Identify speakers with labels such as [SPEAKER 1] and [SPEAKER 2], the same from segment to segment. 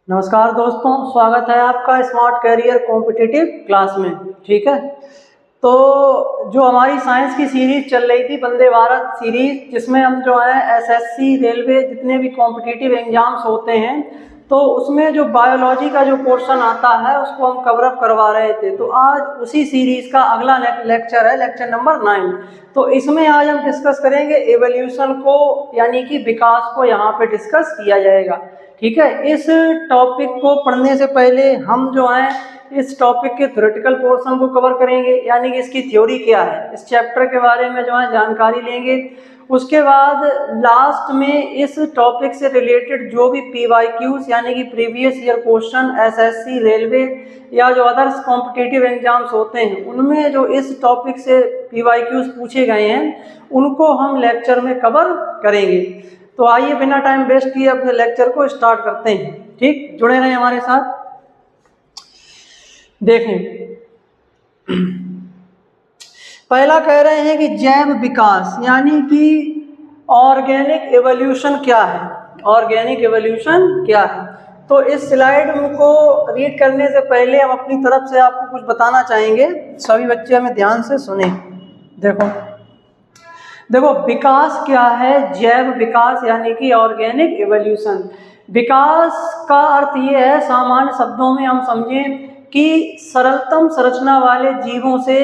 [SPEAKER 1] नमस्कार दोस्तों, स्वागत है आपका स्मार्ट कैरियर कॉम्पिटिटिव क्लास में। ठीक है, तो जो हमारी साइंस की सीरीज चल रही थी वंदे भारत सीरीज, जिसमें हम जो है एसएससी, रेलवे, जितने भी कॉम्पिटिटिव एग्जाम्स होते हैं तो उसमें जो बायोलॉजी का जो पोर्शन आता है उसको हम कवर अप करवा रहे थे। तो आज उसी सीरीज का अगला लेक्चर है, लेक्चर नंबर 9। तो इसमें आज हम डिस्कस करेंगे एवोल्यूशन को, यानी कि विकास को यहाँ पे डिस्कस किया जाएगा। ठीक है, इस टॉपिक को पढ़ने से पहले हम जो है इस टॉपिक के थ्योरेटिकल पोर्शन को कवर करेंगे, यानी कि इसकी थ्योरी क्या है, इस चैप्टर के बारे में जो है जानकारी लेंगे। उसके बाद लास्ट में इस टॉपिक से रिलेटेड जो भी PYQs यानी कि previous year question SSC, railway या जो अदर्स कॉम्पिटिटिव एग्जाम्स होते हैं उनमें जो इस टॉपिक से PYQs पूछे गए हैं उनको हम लेक्चर में कवर करेंगे। तो आइए बिना टाइम वेस्ट किए अपने लेक्चर को स्टार्ट करते हैं। ठीक, जुड़े रहें हमारे साथ। देखें, पहला कह रहे हैं कि जैव विकास यानी कि ऑर्गेनिक एवोल्यूशन क्या है। ऑर्गेनिक एवोल्यूशन क्या है, तो इस स्लाइड को रीड करने से पहले हम अपनी तरफ से आपको कुछ बताना चाहेंगे। सभी बच्चे हमें ध्यान से सुने। देखो विकास क्या है, जैव विकास यानी कि ऑर्गेनिक एवोल्यूशन। विकास का अर्थ ये है, सामान्य शब्दों में हम समझें कि सरलतम संरचना वाले जीवों से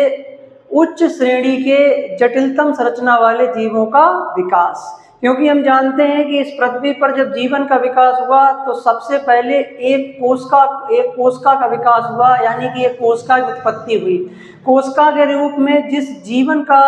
[SPEAKER 1] उच्च श्रेणी के जटिलतम संरचना वाले जीवों का विकास। क्योंकि हम जानते हैं कि इस पृथ्वी पर जब जीवन का विकास हुआ तो सबसे पहले एक कोशिका का विकास हुआ, यानी कि एक कोशिका की उत्पत्ति हुई। कोशिका के रूप में जिस जीवन का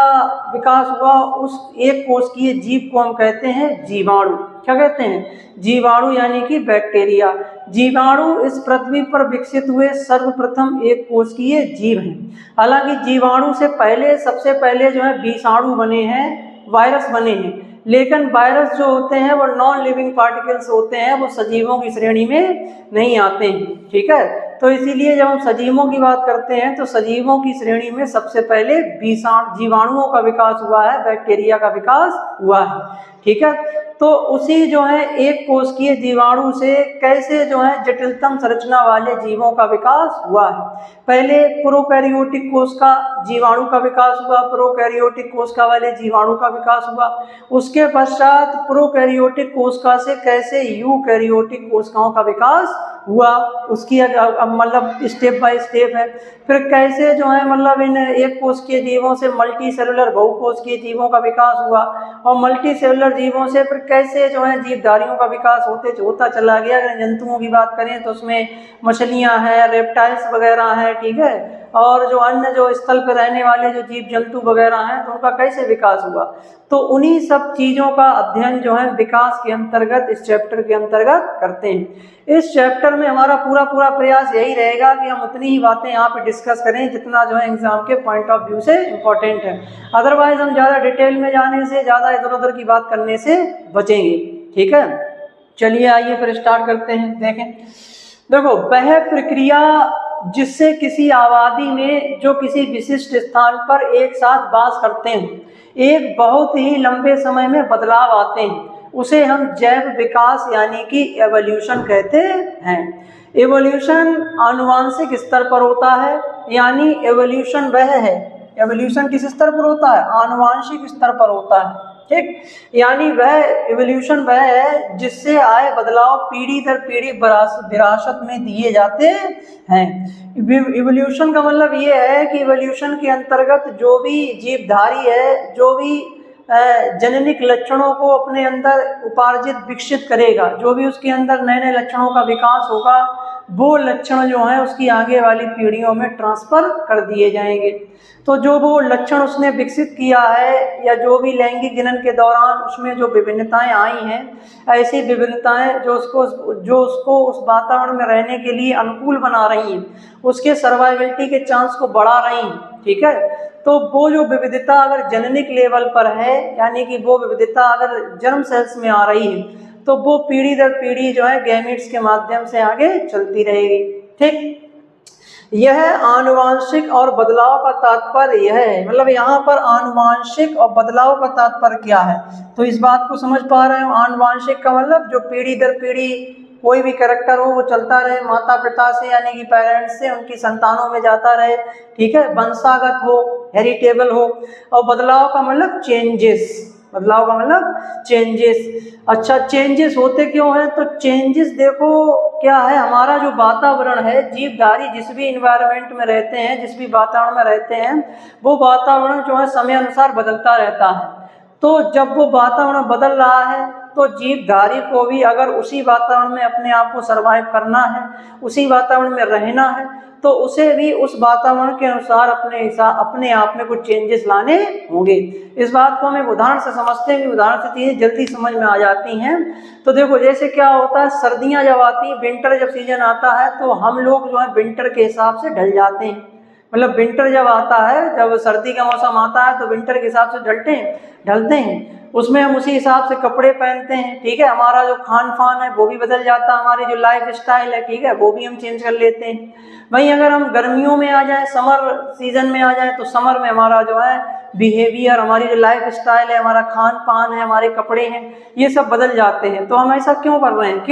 [SPEAKER 1] विकास हुआ उस एक कोशिकीय जीव को हम कहते हैं जीवाणु। क्या कहते हैं? जीवाणु, यानी कि बैक्टीरिया। जीवाणु इस पृथ्वी पर विकसित हुए सर्वप्रथम एक कोशिकीय जीव हैं। हालांकि जीवाणु से पहले सबसे पहले जो है विषाणु बने हैं, वायरस बने हैं, लेकिन वायरस जो होते हैं वो नॉन लिविंग पार्टिकल्स होते हैं, वो सजीवों की श्रेणी में नहीं आते हैं। ठीक है, तो इसीलिए जब हम सजीवों की बात करते हैं तो सजीवों की श्रेणी में सबसे पहले जीवाणुओं का विकास हुआ है, बैक्टीरिया का विकास हुआ है। ठीक है, तो उसी जो है एक कोशिकीय जीवाणु से कैसे जो है जटिलतम संरचना वाले जीवों का विकास हुआ है। पहले प्रोकैरियोटिक कोशिका जीवाणु का विकास हुआ, प्रोकैरियोटिक कोशिका वाले जीवाणु का विकास हुआ। उसके पश्चात प्रोकैरियोटिक कोशिका से कैसे यूकैरियोटिक कोशिकाओं का विकास हुआ, उसकी मतलब स्टेप बाय स्टेप है। फिर कैसे जो है मतलब इन एक कोशिकीय जीवों से मल्टी सेलुलर बहुकोशिकीय जीवों का विकास हुआ, और मल्टी सेलुलर जीवों से फिर कैसे जो है जीवधारियों का विकास होता चला गया। अगर जंतुओं की बात करें तो उसमें मछलियां हैं, रेप्टाइल्स वगैरह हैं। ठीक है, और जो अन्य जो स्थल पर रहने वाले जो जीव जंतु वगैरह हैं तो उनका कैसे विकास हुआ। तो उन्हीं सब चीज़ों का अध्ययन जो है विकास के अंतर्गत इस चैप्टर के अंतर्गत करते हैं। इस चैप्टर में हमारा पूरा प्रयास यही रहेगा कि हम उतनी ही बातें यहाँ पे डिस्कस करें जितना जो है एग्जाम के पॉइंट ऑफ व्यू से इम्पोर्टेंट है। अदरवाइज हम ज़्यादा डिटेल में जाने से, ज़्यादा इधर उधर की बात करने से बचेंगे। ठीक है, चलिए आइए फिर स्टार्ट करते हैं। देखें, देखो वह प्रक्रिया जिससे किसी आबादी में जो किसी विशिष्ट स्थान पर एक साथ वास करते हैं एक बहुत ही लंबे समय में बदलाव आते हैं, उसे हम जैव विकास यानी कि एवोल्यूशन कहते हैं। एवोल्यूशन आनुवांशिक स्तर पर होता है, यानी एवोल्यूशन वह है, एवोल्यूशन किस स्तर पर होता है? आनुवांशिक स्तर पर होता है। ठीक, यानी वह एवोल्यूशन वह है जिससे आए बदलाव पीढ़ी दर पीढ़ी विरासत में दिए जाते हैं। इवोल्यूशन का मतलब ये है कि इवोल्यूशन के अंतर्गत जो भी जीवधारी है, जो भी जननिक लक्षणों को अपने अंदर उपार्जित विकसित करेगा, जो भी उसके अंदर नए नए लक्षणों का विकास होगा, वो लक्षण जो है उसकी आगे वाली पीढ़ियों में ट्रांसफर कर दिए जाएंगे। तो जो वो लक्षण उसने विकसित किया है या जो भी लैंगिक जनन के दौरान उसमें जो विभिन्नताएं आई हैं, ऐसी विभिन्नताएं जो उसको उस वातावरण में रहने के लिए अनुकूल बना रही हैं, उसके सर्वाइवलिटी के चांस को बढ़ा रही हैं। ठीक है, तो वो जो विविधता अगर जननिक लेवल पर है, यानी कि वो विविधता अगर जर्म सेल्स में आ रही है तो वो पीढ़ी दर पीढ़ी जो है गैमेट्स के माध्यम से आगे चलती रहेगी। ठीक, यह आनुवांशिक और बदलाव का तात्पर्य यह है, मतलब यहाँ पर आनुवांशिक और बदलाव का तात्पर्य क्या है, तो इस बात को समझ पा रहे हो। आनुवांशिक का मतलब जो पीढ़ी दर पीढ़ी कोई भी कैरेक्टर हो वो चलता रहे माता पिता से यानी कि पेरेंट्स से उनकी संतानों में जाता रहे, ठीक है, वंशागत हो, हेरिटेबल हो। और बदलाव का मतलब चेंजेस, बदलाव का मतलब चेंजेस। अच्छा, चेंजेस होते क्यों हैं? तो चेंजेस देखो क्या है, हमारा जो वातावरण है, जीवधारी जिस भी इन्वायरमेंट में रहते हैं, जिस भी वातावरण में रहते हैं, वो वातावरण जो है समय अनुसार बदलता रहता है। तो जब वो वातावरण बदल रहा है तो जीवधारी को भी अगर उसी वातावरण में अपने आप को सर्वाइव करना है, उसी वातावरण में रहना है, तो उसे भी उस वातावरण के अनुसार अपने आप में कुछ चेंजेस लाने होंगे। इस बात को हम एक उदाहरण से समझते हैं कि उदाहरण से चीजें जल्दी समझ में आ जाती हैं। तो देखो जैसे क्या होता है, सर्दियां जब आती हैं, विंटर जब सीजन आता है, तो हम लोग जो है विंटर के हिसाब से ढल जाते हैं। मतलब विंटर जब आता है, जब सर्दी का मौसम आता है, तो विंटर के हिसाब से ढलते हैं, उसमें हम उसी हिसाब से कपड़े पहनते हैं, ठीक है। हमारा जो खान पान है वो भी बदल जाता है, हमारी जो लाइफ स्टाइल है, ठीक है, वो भी हम चेंज कर लेते हैं। वहीं अगर हम गर्मियों में आ जाएं, समर सीजन में आ जाएं, तो समर में हमारा जो है बिहेवियर, हमारी जो लाइफ स्टाइल है, हमारा खान पान है, हमारे कपड़े हैं, ये सब बदल जाते हैं। तो हम ऐसा क्यों कर रहे हैं?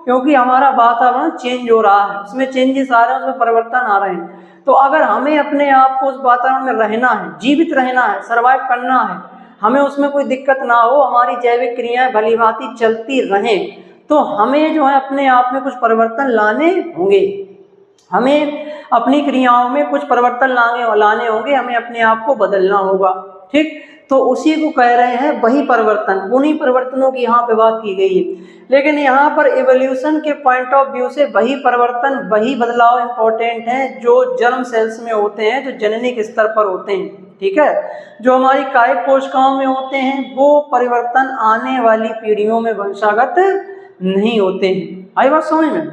[SPEAKER 1] क्योंकि हमारा वातावरण चेंज हो रहा है, उसमें चेंजेस आ रहे हैं, उसमें परिवर्तन आ रहे हैं। तो अगर हमें अपने आप को उस वातावरण में रहना है, जीवित रहना है, सर्वाइव करना है, हमें उसमें कोई दिक्कत ना हो, हमारी जैविक क्रियाएं भली भांति चलती रहें, तो हमें जो है अपने आप में कुछ परिवर्तन लाने होंगे। हमें अपनी क्रियाओं में कुछ परिवर्तन लाने होंगे, हमें अपने आप को बदलना होगा, ठीक। तो उसी को कह रहे हैं वही परिवर्तन, उन्हीं परिवर्तनों की यहाँ पे बात की गई है। लेकिन यहाँ पर इवोल्यूशन के पॉइंट ऑफ व्यू से वही परिवर्तन, वही बदलाव इंपॉर्टेंट हैं जो जर्म सेल्स में होते हैं, जो जननिक स्तर पर होते हैं, ठीक है। जो हमारी कायिक कोशिकाओं में होते हैं, वो परिवर्तन आने वाली पीढ़ियों में वंशागत नहीं होते हैं। आई बात समझ में?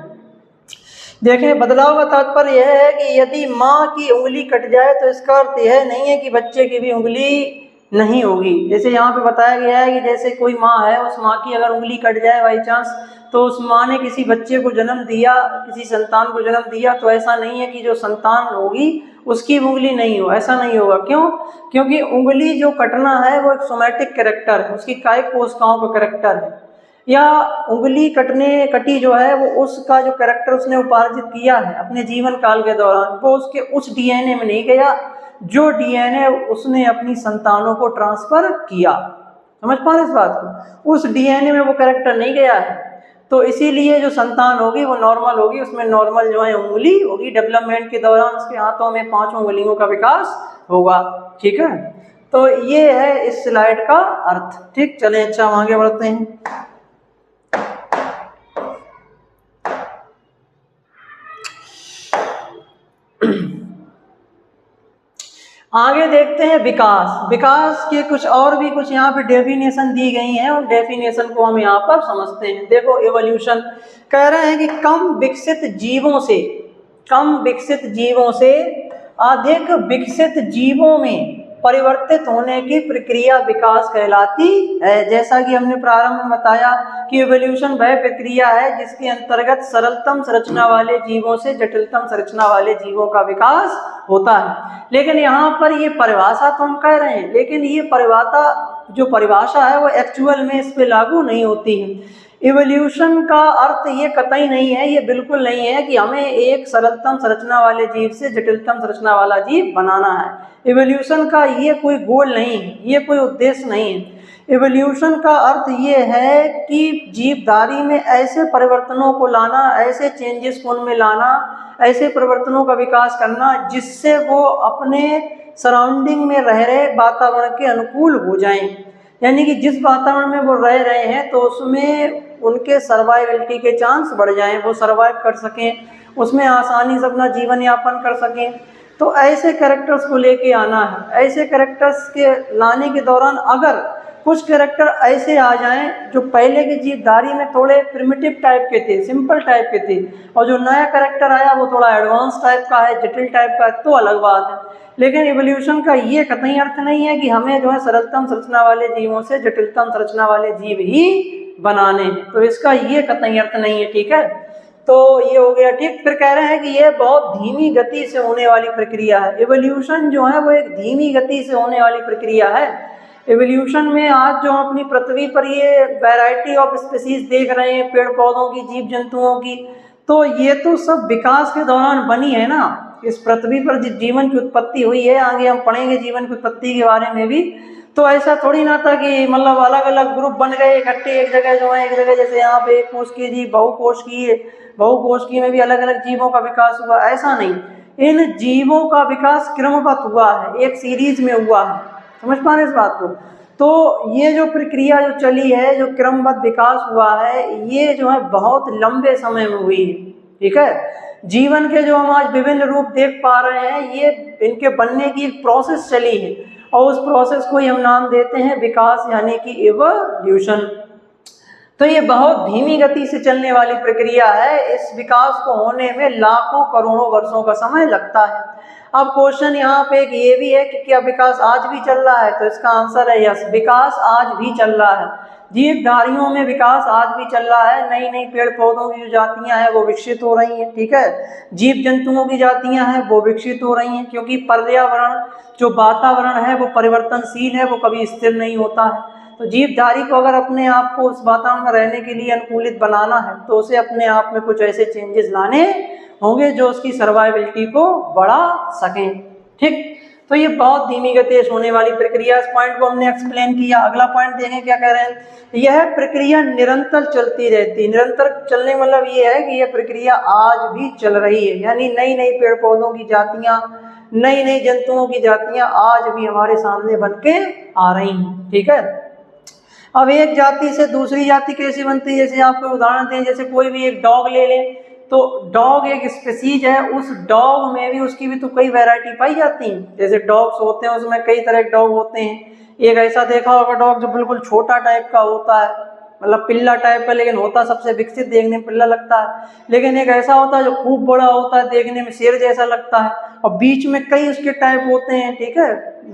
[SPEAKER 1] देखें, बदलाव का तात्पर्य यह है कि यदि माँ की उंगली कट जाए तो इसका अर्थ यह नहीं है कि बच्चे की भी उंगली नहीं होगी। जैसे यहाँ पे बताया गया है कि जैसे कोई माँ है, उस माँ की अगर उंगली कट जाए बाई चांस, तो उस माँ ने किसी बच्चे को जन्म दिया, किसी संतान को जन्म दिया, तो ऐसा नहीं है कि जो संतान होगी उसकी उंगली नहीं हो, ऐसा नहीं होगा। क्यों? क्योंकि उंगली जो कटना है वो एक सोमैटिक कैरेक्टर है, उसकी कायिक कोशिकाओं का कैरेक्टर है। या उंगली कटी जो है वो उसका जो कैरेक्टर उसने उपार्जित किया है अपने जीवन काल के दौरान, वो उसके उस डीएनए में नहीं गया जो डीएनए उसने अपनी संतानों को ट्रांसफर किया। समझ पा रहे इस बात को? उस डीएनए में वो कैरेक्टर नहीं गया है, तो इसीलिए जो संतान होगी वो नॉर्मल होगी, उसमें नॉर्मल जो है उंगली होगी। डेवलपमेंट के दौरान उसके हाथों में 5 उंगलियों का विकास होगा, ठीक है। तो ये है इस स्लाइड का अर्थ, ठीक। चलें, अच्छा हम आगे बढ़ते हैं। आगे देखते हैं विकास। विकास के कुछ यहाँ पे डेफिनेशन दी गई हैं, उन डेफिनेशन को हम यहाँ पर समझते हैं। देखो, एवोल्यूशन कह रहे हैं कि कम विकसित जीवों से अधिक विकसित जीवों में परिवर्तित होने की प्रक्रिया विकास कहलाती है। जैसा कि हमने प्रारंभ में बताया कि एवोल्यूशन वह प्रक्रिया है जिसके अंतर्गत सरलतम संरचना वाले जीवों से जटिलतम संरचना वाले जीवों का विकास होता है। लेकिन यहाँ पर ये परिभाषा तो हम कह रहे हैं, लेकिन ये परिभाषा है वो एक्चुअल में इस पे लागू नहीं होती है। इवोल्यूशन का अर्थ ये कतई नहीं है, ये बिल्कुल नहीं है कि हमें एक सरलतम संरचना वाले जीव से जटिलतम संरचना वाला जीव बनाना है। इवोल्यूशन का ये कोई गोल नहीं है, ये कोई उद्देश्य नहीं है। इवोल्यूशन का अर्थ ये है कि जीवधारी में ऐसे परिवर्तनों को लाना, ऐसे चेंजेस को उनमें लाना, ऐसे परिवर्तनों का विकास करना जिससे वो अपने सराउंडिंग में रह रहे वातावरण के अनुकूल हो जाएं। यानी कि जिस वातावरण में वो रह रहे हैं तो उसमें उनके सर्वाइवलिटी के चांस बढ़ जाएं, वो सर्वाइव कर सकें, उसमें आसानी से अपना जीवन यापन कर सकें। तो ऐसे कैरेक्टर्स को लेके आना है। ऐसे कैरेक्टर्स के लाने के दौरान अगर कुछ कैरेक्टर ऐसे आ जाएं जो पहले की जीवधारी में थोड़े प्रिमिटिव टाइप के थे, सिंपल टाइप के थे, और जो नया कैरेक्टर आया वो थोड़ा एडवांस टाइप का है, जटिल टाइप का है, तो अलग बात है। लेकिन इवोल्यूशन का ये कतई अर्थ नहीं है कि हमें जो है सरलतम संरचना वाले जीवों से जटिलतम संरचना वाले जीव ही बनाने हैं, तो इसका ये कतई अर्थ नहीं है, ठीक है। तो ये हो गया, ठीक। फिर कह रहे हैं कि ये बहुत धीमी गति से होने वाली प्रक्रिया है। इवोल्यूशन जो है वो एक धीमी गति से होने वाली प्रक्रिया है। एवोल्यूशन में आज जो अपनी पृथ्वी पर ये वैरायटी ऑफ स्पीसीज देख रहे हैं, पेड़ पौधों की, जीव जंतुओं की, तो ये तो सब विकास के दौरान बनी है ना। इस पृथ्वी पर जिस जीवन की उत्पत्ति हुई है, आगे हम पढ़ेंगे जीवन की उत्पत्ति के बारे में भी, तो ऐसा थोड़ी ना था कि मतलब अलग अलग ग्रुप बन गए इकट्ठे एक जगह जो है, एक जगह जैसे यहाँ पे एक कोष की जीव बहुकोष की में भी अलग अलग जीवों का विकास हुआ, ऐसा नहीं। इन जीवों का विकास क्रमबद्ध हुआ है, एक सीरीज में हुआ है। समझ पा रहे इस बात को? तो ये जो प्रक्रिया जो चली है, जो क्रमबद्ध विकास हुआ है, ये जो है बहुत लंबे समय में हुई है। ठीक है, जीवन के जो हम आज विभिन्न रूप देख पा रहे हैं, ये इनके बनने की एक प्रोसेस चली है, और उस प्रोसेस को ही हम नाम देते हैं विकास, यानी कि इवोल्यूशन। तो ये बहुत धीमी गति से चलने वाली प्रक्रिया है। इस विकास को होने में लाखों करोड़ों वर्षों का समय लगता है। अब क्वेश्चन यहाँ पे एक ये भी है कि क्या विकास आज भी चल रहा है? तो इसका आंसर है यस, विकास आज भी चल रहा है। जीवधारियों में विकास आज भी चल रहा है। नई नई पेड़ पौधों की जो जातियां हैं वो विकसित हो रही हैं। ठीक है, जीव जंतुओं की जातियां हैं वो विकसित हो रही हैं, क्योंकि पर्यावरण जो वातावरण है वो परिवर्तनशील है, वो कभी स्थिर नहीं होता है। तो जीवधारी को अगर अपने आप को उस वातावरण में रहने के लिए अनुकूलित बनाना है, तो उसे अपने आप में कुछ ऐसे चेंजेस लाने होंगे जो उसकी सर्वाइवलिटी को बढ़ा सकें। ठीक, तो ये बहुत धीमी गति से होने वाली प्रक्रिया, इस पॉइंट को हमने एक्सप्लेन किया। अगला पॉइंट देखें क्या कह रहे हैं। यह प्रक्रिया निरंतर चलती रहती है। निरंतर चलने मतलब ये है कि यह प्रक्रिया आज भी चल रही है, यानी नई नई पेड़ पौधों की जातियां, नई नई जंतुओं की जातियां आज भी हमारे सामने बन के आ रही हैं। ठीक है, अब एक जाति से दूसरी जाति कैसे बनती है, जैसे आपको उदाहरण दें, जैसे कोई भी एक डॉग ले लें, तो डॉग एक स्पीसीज है, उस डॉग में भी उसकी भी तो कई वैरायटी पाई जाती हैं। जैसे डॉग्स होते हैं उसमें कई तरह के डॉग होते हैं। एक ऐसा देखा होगा डॉग जो बिल्कुल छोटा टाइप का होता है, मतलब पिल्ला टाइप का, लेकिन होता सबसे विकसित, देखने में पिल्ला लगता है। लेकिन एक ऐसा होता है जो खूब बड़ा होता है, देखने में शेर जैसा लगता है, और बीच में कई उसके टाइप होते हैं। ठीक है,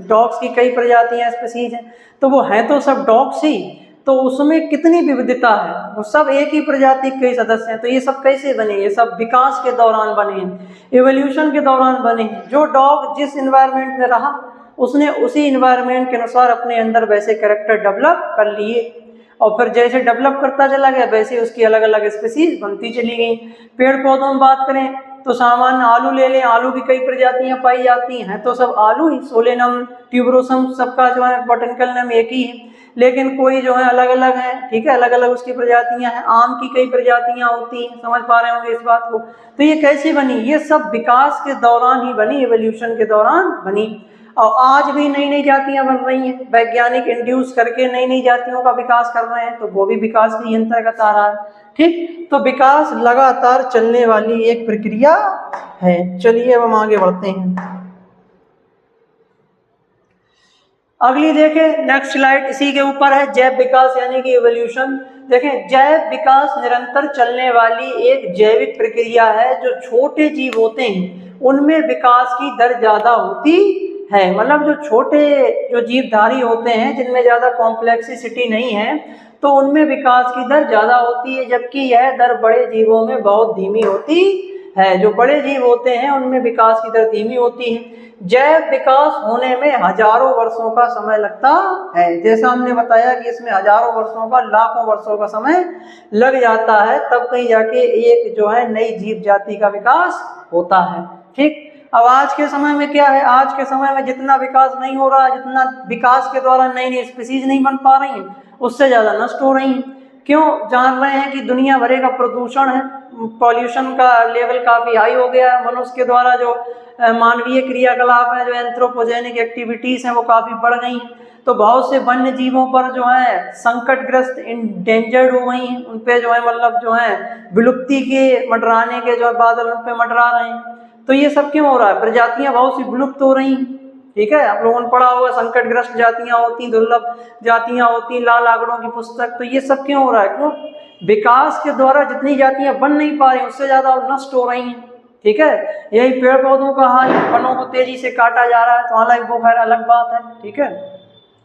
[SPEAKER 1] डॉग्स की कई प्रजातियां स्पीसीज हैं, तो वो हैं तो सब डॉग्स ही, तो उसमें कितनी विविधता है, वो सब एक ही प्रजाति के सदस्य हैं। तो ये सब कैसे बने? ये सब विकास के दौरान बने हैं, इवोल्यूशन के दौरान बने हैं। जो डॉग जिस इन्वायरमेंट में रहा, उसने उसी इन्वायरमेंट के अनुसार अपने अंदर वैसे कैरेक्टर डेवलप कर लिए, और फिर जैसे डेवलप करता चला गया वैसे उसकी अलग अलग स्पीसीज बनती चली गई। पेड़ पौधों में बात करें तो सामान्य आलू ले लें, आलू की कई प्रजातियां पाई जाती हैं, तो सब आलू ही, सोलेनम, ट्यूबरोसम, सबका जो है बॉटनिकल नेम एक ही है, लेकिन कोई जो है अलग अलग है। ठीक है, अलग अलग उसकी प्रजातियां हैं। आम की कई प्रजातियां होती हैं, समझ पा रहे होंगे इस बात को। तो ये कैसे बनी? ये सब विकास के दौरान ही बनी, एवोल्यूशन के दौरान बनी, और आज भी नई नई जातियां बन रही हैं। वैज्ञानिक इंड्यूस करके नई नई जातियों का विकास कर रहे हैं, तो वो भी विकास के अंतर्गत आ रहा है। ठीक, तो विकास लगातार चलने वाली एक प्रक्रिया है। चलिए अब हम आगे बढ़ते हैं। अगली देखें, नेक्स्ट स्लाइड इसी के ऊपर है, जैव विकास यानी कि इवोल्यूशन। देखें, जैव विकास निरंतर चलने वाली एक जैविक प्रक्रिया है। जो छोटे जीव होते हैं उनमें विकास की दर ज्यादा होती है, मतलब जो छोटे जो जीवधारी होते हैं जिनमें ज्यादा कॉम्प्लेक्सिटी नहीं है, तो उनमें विकास की दर ज्यादा होती है, जबकि यह दर बड़े जीवों में बहुत धीमी होती है। जो बड़े जीव होते हैं उनमें विकास की दर धीमी होती है। जैव विकास होने में हजारों वर्षों का समय लगता है। जैसा हमने बताया कि इसमें हजारों वर्षों का, लाखों वर्षों का समय लग जाता है, तब कहीं जाके एक जो है नई जीव जाति का विकास होता है। ठीक, अब आज के समय में क्या है? आज के समय में जितना विकास नहीं हो रहा, जितना विकास के द्वारा नई नई स्पीसीज नहीं बन पा रही हैं, उससे ज्यादा नष्ट हो रही हैं। क्यों? जान रहे हैं कि दुनिया भरे का प्रदूषण है, पॉल्यूशन का लेवल काफी हाई हो गया है। मनुष्य के द्वारा जो मानवीय क्रियाकलाप है, जो एंथ्रोपोजेनिक एक्टिविटीज हैं, वो काफी बढ़ गई हैं। तो बहुत से वन्य जीवों पर जो है संकटग्रस्त, इंडेंजर्ड हो गई हैं, उन पे जो है मतलब जो है विलुप्ति के मंडराने के जो है बादल उन पे मंडरा रहे हैं। तो ये सब क्यों हो रहा है? प्रजातियां बहुत सी विलुप्त हो रही हैं। ठीक है, आप लोगों ने पढ़ा होगा संकटग्रस्त जातियां होती, दुर्लभ जातियां होती, लाल आंकड़ों की पुस्तक। तो ये सब क्यों हो रहा है? क्यों? विकास के द्वारा जितनी जातियां बन नहीं पा रही उससे ज्यादा नष्ट हो रही हैं। ठीक है, यही पेड़ पौधों का हाल, वनों को तेजी से काटा जा रहा है, तो हालांकि वो खैर अलग बात है। ठीक है,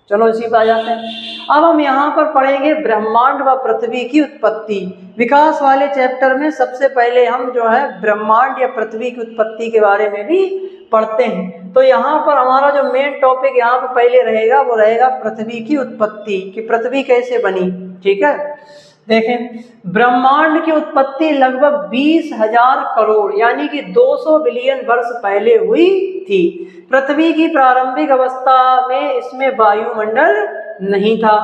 [SPEAKER 1] चलो इसी पे आ जाते हैं। अब हम यहाँ पर पढ़ेंगे ब्रह्मांड व पृथ्वी की उत्पत्ति। विकास वाले चैप्टर में सबसे पहले हम जो है ब्रह्मांड या पृथ्वी की उत्पत्ति के बारे में भी पढ़ते हैं। तो यहाँ पर हमारा जो मेन टॉपिक यहाँ पर पहले रहेगा वो रहेगा पृथ्वी की उत्पत्ति, कि पृथ्वी कैसे बनी। ठीक है, देखें, ब्रह्मांड की उत्पत्ति लगभग 20,000 करोड़ यानी कि 200 बिलियन वर्ष पहले हुई थी। पृथ्वी की प्रारंभिक अवस्था में इसमें वायुमंडल नहीं था।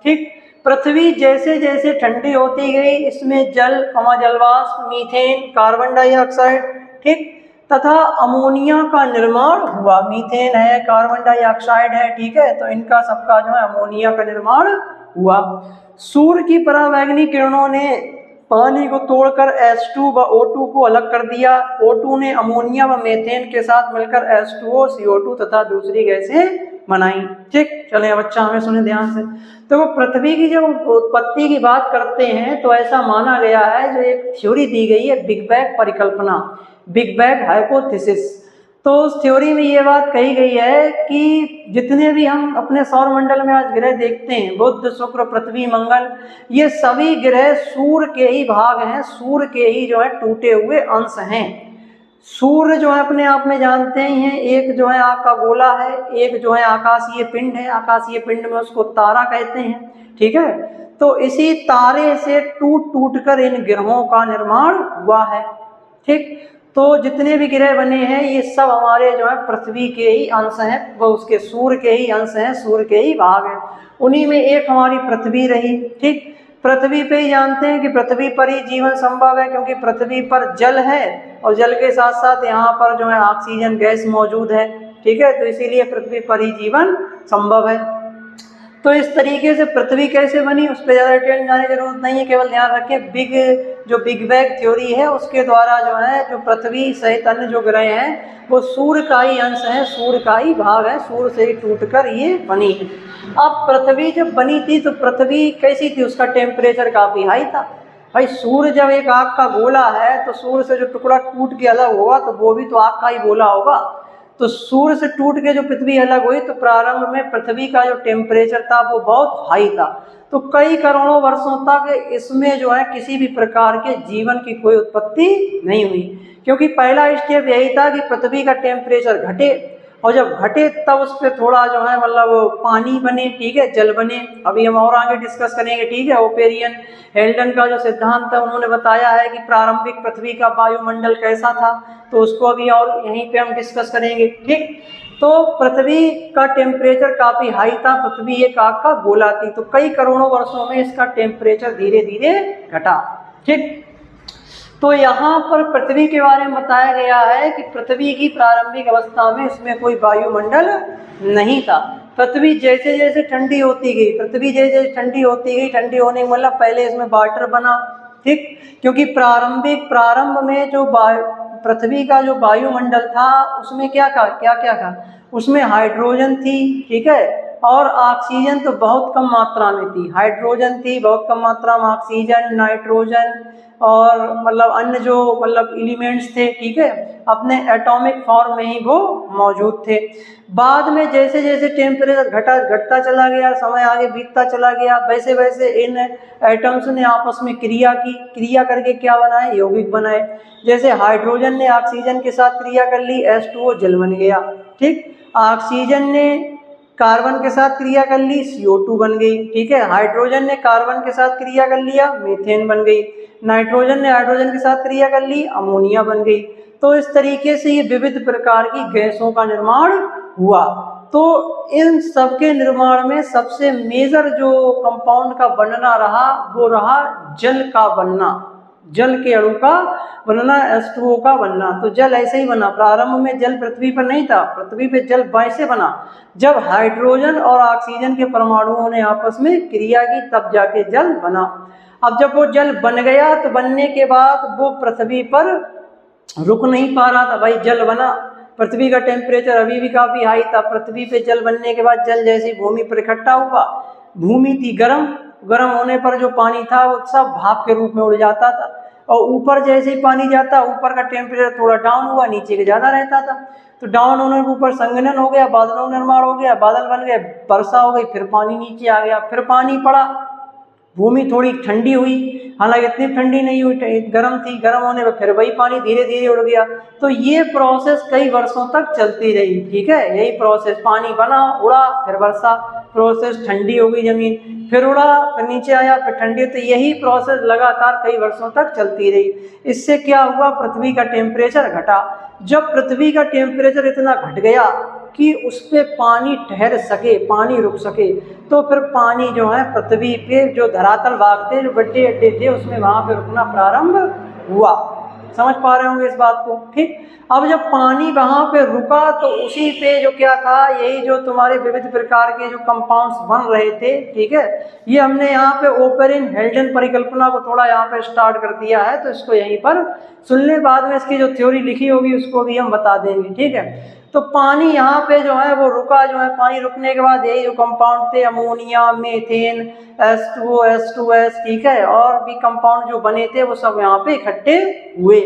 [SPEAKER 1] ठीक, पृथ्वी जैसे जैसे ठंडी होती गई इसमें जल, जलवाष्प, मीथेन, कार्बन डाइऑक्साइड, ठीक, तथा अमोनिया का निर्माण हुआ। मीथेन है, कार्बन डाइऑक्साइड है, ठीक है, तो इनका सबका जो है अमोनिया का निर्माण हुआ। सूर्य की परावैंगनी किरणों ने पानी को तोड़कर H2 व O2 को अलग कर दिया। O2 ने अमोनिया व मीथेन के साथ मिलकर H2O, CO2 तथा दूसरी गैसें बनाई। ठीक, चलें अब अच्छा हमें सुने ध्यान से। तो वो पृथ्वी की जब उत्पत्ति की बात करते हैं तो ऐसा माना गया है, जो एक थ्योरी दी गई है बिग बैंग परिकल्पना, बिग बैंग हाइपोथेसिस। तो उस थ्योरी में ये बात कही गई है कि जितने भी हम अपने सौर मंडल में आज ग्रह देखते हैं, बुध, शुक्र, पृथ्वी, मंगल, ये सभी ग्रह सूर्य के ही भाग हैं, सूर्य के ही जो है टूटे हुए अंश हैं। सूर्य जो है अपने आप में जानते ही हैं, एक जो है आग का गोला है, एक जो है आकाशीय पिंड है, आकाशीय पिंड में उसको तारा कहते हैं। ठीक है, तो इसी तारे से टूट टूट कर इन ग्रहों का निर्माण हुआ है। ठीक, तो जितने भी ग्रह बने हैं ये सब हमारे जो है पृथ्वी के ही अंश हैं, वो उसके सूर्य के ही अंश हैं, सूर्य के ही भाग हैं। उन्हीं में एक हमारी पृथ्वी रही। ठीक, पृथ्वी पे ही जानते हैं कि पृथ्वी पर ही जीवन संभव है, क्योंकि पृथ्वी पर जल है और जल के साथ साथ यहाँ पर जो है ऑक्सीजन गैस मौजूद है। ठीक है, तो इसीलिए पृथ्वी पर ही जीवन संभव है। तो इस तरीके से पृथ्वी कैसे बनी उस पर ज़्यादा डिटेल जाने की जरूरत नहीं है, केवल ध्यान रखें बिग बैंग थ्योरी है उसके द्वारा जो है जो पृथ्वी सहित अन्य जो ग्रह हैं वो सूर्य का ही अंश है, सूर्य का ही भाग है, सूर्य से ही टूटकर ये बनी है। अब पृथ्वी जब बनी थी तो पृथ्वी कैसी थी, उसका टेम्परेचर काफ़ी हाई था। भाई सूर्य जब एक आग का गोला है तो सूर्य से जो टुकड़ा टूट के अलग होगा तो वो भी तो आग का ही गोला होगा। तो सूर्य से टूट के जो पृथ्वी अलग हुई तो प्रारंभ में पृथ्वी का जो टेम्परेचर था वो बहुत हाई था। तो कई करोड़ों वर्षों तक इसमें जो है किसी भी प्रकार के जीवन की कोई उत्पत्ति नहीं हुई, क्योंकि पहला स्टेप यही था कि पृथ्वी का टेम्परेचर घटे, और जब घटे तब उस पर थोड़ा जो है मतलब पानी बने, ठीक है, जल बने। अभी हम और आगे डिस्कस करेंगे। ठीक है, ओपेरियन हेल्डन का जो सिद्धांत है उन्होंने बताया है कि प्रारंभिक पृथ्वी का वायुमंडल कैसा था, तो उसको अभी और यहीं पे हम डिस्कस करेंगे। ठीक, तो पृथ्वी का टेम्परेचर काफ़ी हाई था, पृथ्वी एक आग का गोला थी, तो कई करोड़ों वर्षों में इसका टेम्परेचर धीरे धीरे घटा। ठीक, तो यहाँ पर पृथ्वी के बारे में बताया गया है कि पृथ्वी की प्रारंभिक अवस्था में इसमें कोई वायुमंडल नहीं था। पृथ्वी जैसे जैसे ठंडी होती गई, पृथ्वी जैसे जैसे ठंडी होती गई, ठंडी होने का मतलब पहले इसमें वाटर बना। ठीक, क्योंकि प्रारंभ में जो पृथ्वी का जो वायुमंडल था उसमें क्या था, उसमें हाइड्रोजन थी, ठीक है, और ऑक्सीजन तो बहुत कम मात्रा में थी। हाइड्रोजन थी बहुत कम मात्रा में, ऑक्सीजन, नाइट्रोजन और मतलब अन्य जो मतलब एलिमेंट्स थे, ठीक है, अपने एटॉमिक फॉर्म में ही वो मौजूद थे। बाद में जैसे जैसे टेम्परेचर घटता चला गया, समय आगे बीतता चला गया, वैसे वैसे इन एटम्स ने आपस में क्रिया करके क्या बनाए, यौगिक बनाए। जैसे हाइड्रोजन ने ऑक्सीजन के साथ क्रिया कर ली, H2O जल बन गया। ठीक, ऑक्सीजन ने कार्बन के साथ क्रिया कर ली, CO2 बन गई। ठीक है, हाइड्रोजन ने कार्बन के साथ क्रिया कर लिया, मीथेन बन गई। नाइट्रोजन ने हाइड्रोजन के साथ क्रिया कर ली, अमोनिया बन गई। तो इस तरीके से ये विविध प्रकार की गैसों का निर्माण हुआ। तो इन सब के निर्माण में सबसे मेजर जो कंपाउंड का बनना रहा वो रहा जल का बनना, जल के अणु का बनना, H2O का बनना। तो जल ऐसे ही बना, प्रारंभ में जल पृथ्वी पर नहीं था, पृथ्वी पे जल वैसे बना जब हाइड्रोजन और ऑक्सीजन के परमाणुओं ने आपस में क्रिया की, तब जाके जल बना। अब जब वो जल बन गया तो बनने के बाद वो पृथ्वी पर रुक नहीं पा रहा था। भाई जल बना, पृथ्वी का टेम्परेचर अभी भी काफ़ी हाई था, पृथ्वी पे जल बनने के बाद जल जैसी भूमि पर इकट्ठा हुआ, भूमि थी गर्म होने पर जो पानी था वो सब भाप के रूप में उड़ जाता था। और ऊपर जैसे ही पानी जाता, ऊपर का टेम्परेचर थोड़ा डाउन हुआ, नीचे के ज़्यादा रहता था। तो डाउन होने के ऊपर संघनन हो गया, बादलों का निर्माण हो गया, बादल बन गए, वर्षा हो गई, फिर पानी नीचे आ गया, फिर पानी पड़ा, भूमि थोड़ी ठंडी हुई, हालांकि इतनी ठंडी नहीं हुई, गर्म थी, गर्म होने पर फिर वही पानी धीरे धीरे उड़ गया। तो ये प्रोसेस कई वर्षों तक चलती रही। ठीक है, यही प्रोसेस, पानी बना, उड़ा, फिर वर्षा, प्रोसेस, ठंडी हो गई जमीन, फिर उड़ा, फिर नीचे आया, फिर ठंडी। तो यही प्रोसेस लगातार कई वर्षों तक चलती रही। इससे क्या हुआ, पृथ्वी का टेम्परेचर घटा। जब पृथ्वी का टेम्परेचर इतना घट गया कि उस पे पानी ठहर सके, पानी रुक सके, तो फिर पानी जो है पृथ्वी पे जो धरातल भाग थे, जो गड्ढे अड्डे थे, उसमें वहाँ पे रुकना प्रारंभ हुआ। समझ पा रहे होंगे इस बात को। ठीक, अब जब पानी वहाँ पे रुका तो उसी पे जो क्या था, यही जो तुम्हारे विविध प्रकार के जो कंपाउंड्स बन रहे थे, ठीक है, ये हमने यहाँ पे ओपेरिन हेल्डन परिकल्पना को थोड़ा यहाँ पे स्टार्ट कर दिया है, तो इसको यहीं पर सुन ले, बाद में इसकी जो थ्योरी लिखी होगी उसको भी हम बता देंगे। ठीक है, तो पानी यहाँ पे जो है वो रुका, जो है पानी रुकने के बाद यही जो कंपाउंड थे, अमोनिया, मीथेन, H2O, H2S, ठीक है, और भी कंपाउंड जो बने थे वो सब यहाँ पे इकट्ठे हुए।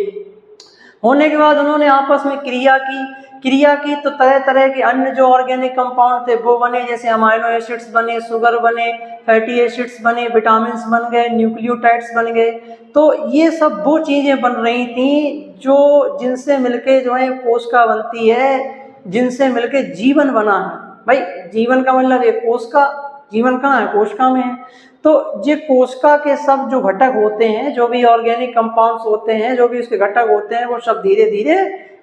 [SPEAKER 1] होने के बाद उन्होंने आपस में क्रिया की तो तरह तरह के अन्य जो ऑर्गेनिक कंपाउंड थे वो बने, जैसे अमाइनो एसिड्स बने, शुगर बने, फैटी एसिड्स बने, विटामिन्स बन गए, न्यूक्लियोटाइड्स बन गए। तो ये सब वो चीज़ें बन रही थी जो जिनसे मिलके जो है कोशिका बनती है, जिनसे मिलके जीवन बना है। भाई जीवन का मतलब ये कोशिका, जीवन कहाँ है, कोशिका में है। तो ये कोशिका के सब जो घटक होते हैं, जो भी ऑर्गेनिक कंपाउंड्स होते हैं, जो भी उसके घटक होते हैं, वो सब धीरे धीरे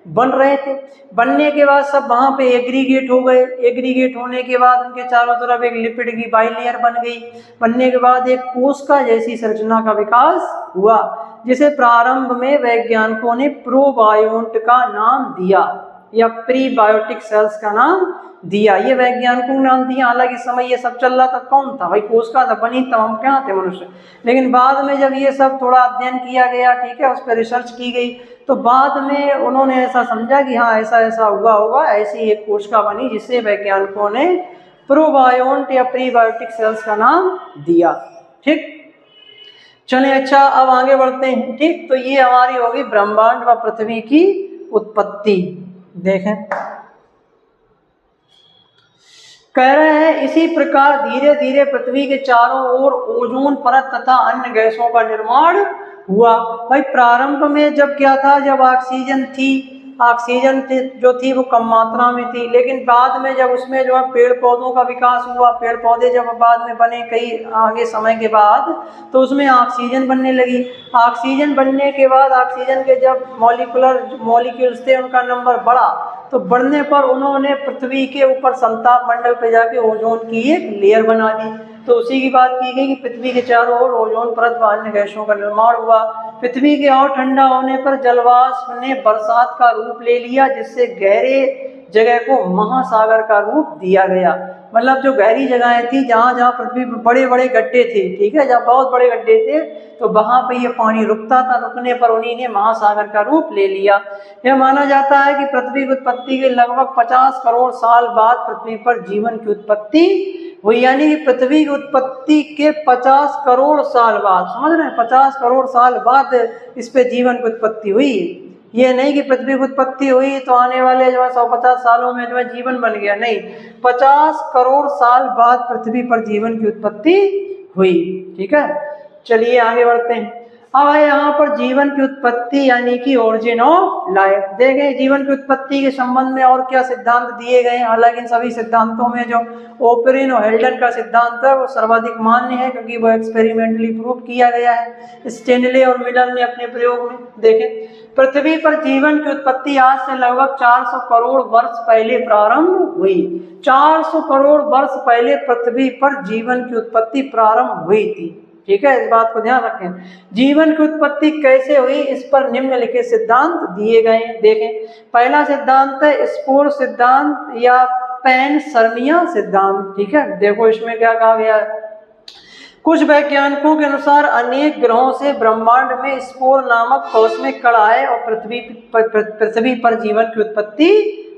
[SPEAKER 1] बन रहे थे। बनने के बाद सब वहाँ पे एग्रीगेट हो गए। एग्रीगेट होने के बाद उनके चारों तरफ एक लिपिड की बाइलेयर बन गई। बनने के बाद एक कोशिका जैसी संरचना का विकास हुआ, जिसे प्रारंभ में वैज्ञानिकों ने प्रोबायोन्ट का नाम दिया या प्रीबायोटिक सेल्स का नाम दिया। ये वैज्ञानिकों ने नाम दिया। हालांकि इस समय ये सब चल रहा था, कौन था भाई, कोशिका था, बनी तब हम क्या थे, मनुष्य। लेकिन बाद में जब ये सब थोड़ा अध्ययन किया गया, ठीक है, उस पर रिसर्च की गई, तो बाद में उन्होंने ऐसा समझा कि हाँ ऐसा ऐसा हुआ होगा, ऐसी एक कोशिका बनी जिसे वैज्ञानिकों ने प्रोबायोन्ट या प्रीबायोटिक सेल्स का नाम दिया। ठीक, चलिए अच्छा अब आगे बढ़ते हैं। ठीक, तो ये हमारी होगी ब्रह्मांड व पृथ्वी की उत्पत्ति। देखें, कह रहे हैं इसी प्रकार धीरे धीरे पृथ्वी के चारों ओर ओजोन परत तथा अन्य गैसों का निर्माण हुआ। भाई प्रारंभ में जब क्या था, जब ऑक्सीजन जो थी वो कम मात्रा में थी, लेकिन बाद में जब उसमें जो है पेड़ पौधों का विकास हुआ, पेड़ पौधे जब बाद में बने कई आगे समय के बाद, तो उसमें ऑक्सीजन बनने लगी। ऑक्सीजन बनने के बाद ऑक्सीजन के जब मॉलिक्यूल्स थे उनका नंबर बढ़ा, तो बढ़ने पर उन्होंने पृथ्वी के ऊपर समताप मंडल पे जाके ओजोन की एक लेयर बना दी। तो उसी की बात की गई कि पृथ्वी के चारों ओर ओजोन परत व अन्य गैसों का निर्माण हुआ। पृथ्वी के और ठंडा होने पर जलवाष्प ने बरसात का रूप ले लिया, जिससे गहरे जगह को महासागर का रूप दिया गया। मतलब जो गहरी जगहें थी, जहाँ जहाँ पृथ्वी पर बड़े बड़े गड्ढे थे, ठीक है, जहाँ बहुत बड़े गड्ढे थे, तो वहाँ पे ये पानी रुकता था, रुकने पर उन्हीं ने महासागर का रूप ले लिया। यह माना जाता है कि पृथ्वी की उत्पत्ति के लगभग 50 करोड़ साल बाद पृथ्वी पर जीवन की उत्पत्ति हुई। यानी कि पृथ्वी की उत्पत्ति के 50 करोड़ साल बाद, समझ रहे हैं, 50 करोड़ साल बाद इस पे जीवन की उत्पत्ति हुई। ये नहीं कि पृथ्वी की उत्पत्ति हुई तो आने वाले जो है 150 सालों में जो है जीवन बन गया, नहीं, 50 करोड़ साल बाद पृथ्वी पर जीवन की उत्पत्ति हुई। ठीक है, चलिए आगे बढ़ते हैं। अब है यहाँ पर जीवन की उत्पत्ति यानी कि ओरिजिन ऑफ लाइफ। देखें जीवन की उत्पत्ति के संबंध में और क्या सिद्धांत दिए गए हैं। हालांकि इन सभी सिद्धांतों में जो ओपेरिन और हेल्डन का सिद्धांत है वो सर्वाधिक मान्य है, क्योंकि वो एक्सपेरिमेंटली प्रूव किया गया है स्टेनले और मिलर ने अपने प्रयोग में। देखें, पृथ्वी पर जीवन की उत्पत्ति आज से लगभग 400 करोड़ वर्ष पहले प्रारंभ हुई। 400 करोड़ वर्ष पहले पृथ्वी पर जीवन की उत्पत्ति प्रारंभ हुई थी। ठीक है, इस बात को ध्यान रखें। जीवन की उत्पत्ति कैसे हुई, इस पर निम्नलिखित सिद्धांत दिए गए हैं। देखें, पहला सिद्धांत है स्पोर सिद्धांत या पैनसर्निया सिद्धांत। ठीक है, देखो इसमें क्या कहा गया है। कुछ वैज्ञानिकों के अनुसार अनेक ग्रहों से ब्रह्मांड में स्पोर नामक कॉस्मिक कण आए और पृथ्वी पर जीवन की उत्पत्ति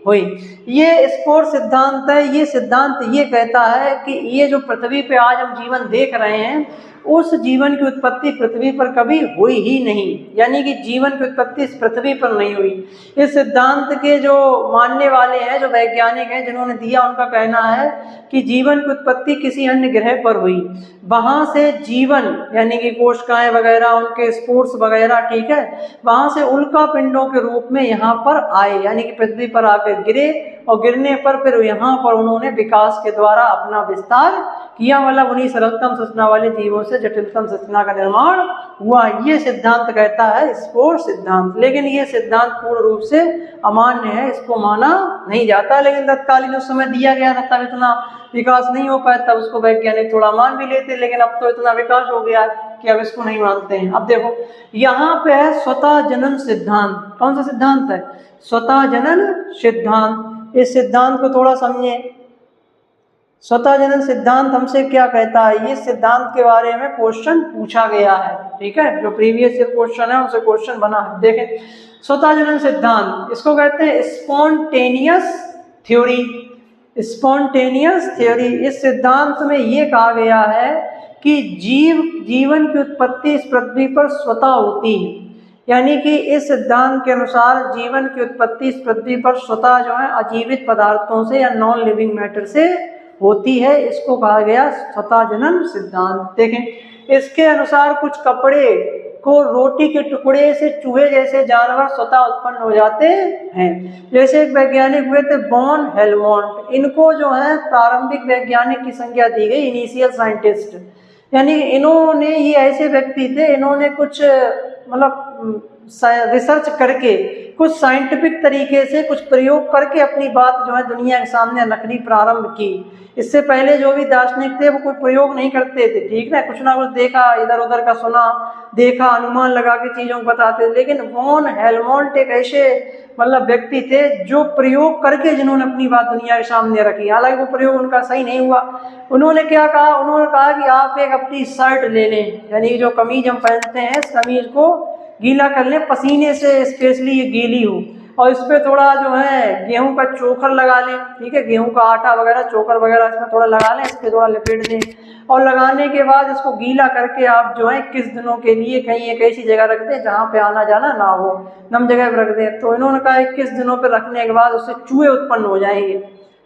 [SPEAKER 1] हुई। ये स्पोर सिद्धांत है। ये सिद्धांत ये कहता है कि ये जो पृथ्वी पे आज हम जीवन देख रहे हैं, उस जीवन की उत्पत्ति पृथ्वी पर कभी हुई ही नहीं, यानी कि जीवन की उत्पत्ति इस पृथ्वी पर नहीं हुई। इस सिद्धांत के जो मानने वाले हैं, जो वैज्ञानिक हैं जिन्होंने दिया, उनका कहना है कि जीवन की उत्पत्ति किसी अन्य ग्रह पर हुई, वहाँ से जीवन यानी कि कोशिकाएं वगैरह, उनके स्पोर्स वगैरह, ठीक है, वहाँ से उल्का पिंडों के रूप में यहाँ पर आए, यानी कि पृथ्वी पर आकर गिरे, और गिरने पर फिर यहाँ पर उन्होंने विकास के द्वारा अपना विस्तार किया, मतलब उन्हीं सरलतम संरचना वाले जीवों से जटिलतम संरचना का निर्माण हुआ। ये सिद्धांत कहता है स्पोर सिद्धांत, लेकिन ये सिद्धांत पूर्ण रूप से अमान्य है, इसको माना नहीं जाता। लेकिन तत्कालीन उस समय दिया गया था, तब इतना विकास नहीं हो पाया, तब उसको वैज्ञानिक थोड़ा मान भी लेते, लेकिन अब तो इतना विकास हो गया कि अब इसको नहीं मानते हैं। अब देखो यहाँ पे है स्वतः जनन सिद्धांत। कौन सा सिद्धांत है? स्वतः जनन सिद्धांत। इस सिद्धांत को थोड़ा समझे। स्वतः जनन सिद्धांत हमसे क्या कहता है? ये सिद्धांत के बारे में क्वेश्चन पूछा गया है, ठीक है, जो प्रीवियस ईयर क्वेश्चन है उनसे क्वेश्चन बना है। देखें, स्वतः जनन सिद्धांत, इसको कहते हैं स्पॉन्टेनियस थ्योरी। स्पॉन्टेनियस थ्योरी, इस सिद्धांत में ये कहा गया है कि जीवन की उत्पत्ति इस पृथ्वी पर स्वतः होती है, यानी कि इस सिद्धांत के अनुसार जीवन की उत्पत्ति इस पृथ्वी पर स्वतः जो है अजीवित पदार्थों से या नॉन लिविंग मैटर से होती है। इसको कहा गया स्वतः जनन सिद्धांत। देखें, इसके अनुसार कुछ कपड़े को रोटी के टुकड़े से चूहे जैसे जानवर स्वतः उत्पन्न हो जाते हैं। जैसे एक वैज्ञानिक हुए थे बॉन हेलमोंट, इनको जो है प्रारंभिक वैज्ञानिक की संज्ञा दी गई, इनिशियल साइंटिस्ट, यानी इन्होंने, ये ऐसे व्यक्ति थे, इन्होंने कुछ मतलब रिसर्च करके, कुछ साइंटिफिक तरीके से कुछ प्रयोग करके अपनी बात जो है दुनिया के सामने रखनी प्रारंभ की। इससे पहले जो भी दार्शनिक थे वो कोई प्रयोग नहीं करते थे, ठीक ना, कुछ ना कुछ देखा, इधर उधर का सुना, देखा, अनुमान लगा के चीज़ों को बताते थे। लेकिन वॉन हेलमोंट एक ऐसे मतलब व्यक्ति थे जो प्रयोग करके जिन्होंने अपनी बात दुनिया के सामने रखी। हालांकि वो प्रयोग उनका सही नहीं हुआ। उन्होंने क्या कहा? उन्होंने कहा कि आप एक अपनी शर्ट ले लें, यानी जो कमीज हम पहनते हैं, इस कमीज को गीला कर लें पसीने से, स्पेशली ये गीली हो, और इस पर थोड़ा जो है गेहूं का चोकर लगा लें, ठीक है, गेहूं का आटा वगैरह, चोकर वगैरह इसमें थोड़ा लगा लें, इस पर थोड़ा लपेट दें, और लगाने के बाद इसको गीला करके आप जो है किस दिनों के लिए कहीं एक ऐसी जगह रख दें जहाँ पे आना जाना ना हो, नम जगह पर रख दें। तो इन्होंने कहा 21 दिनों पर रखने के बाद उससे चूहे उत्पन्न हो जाएंगे।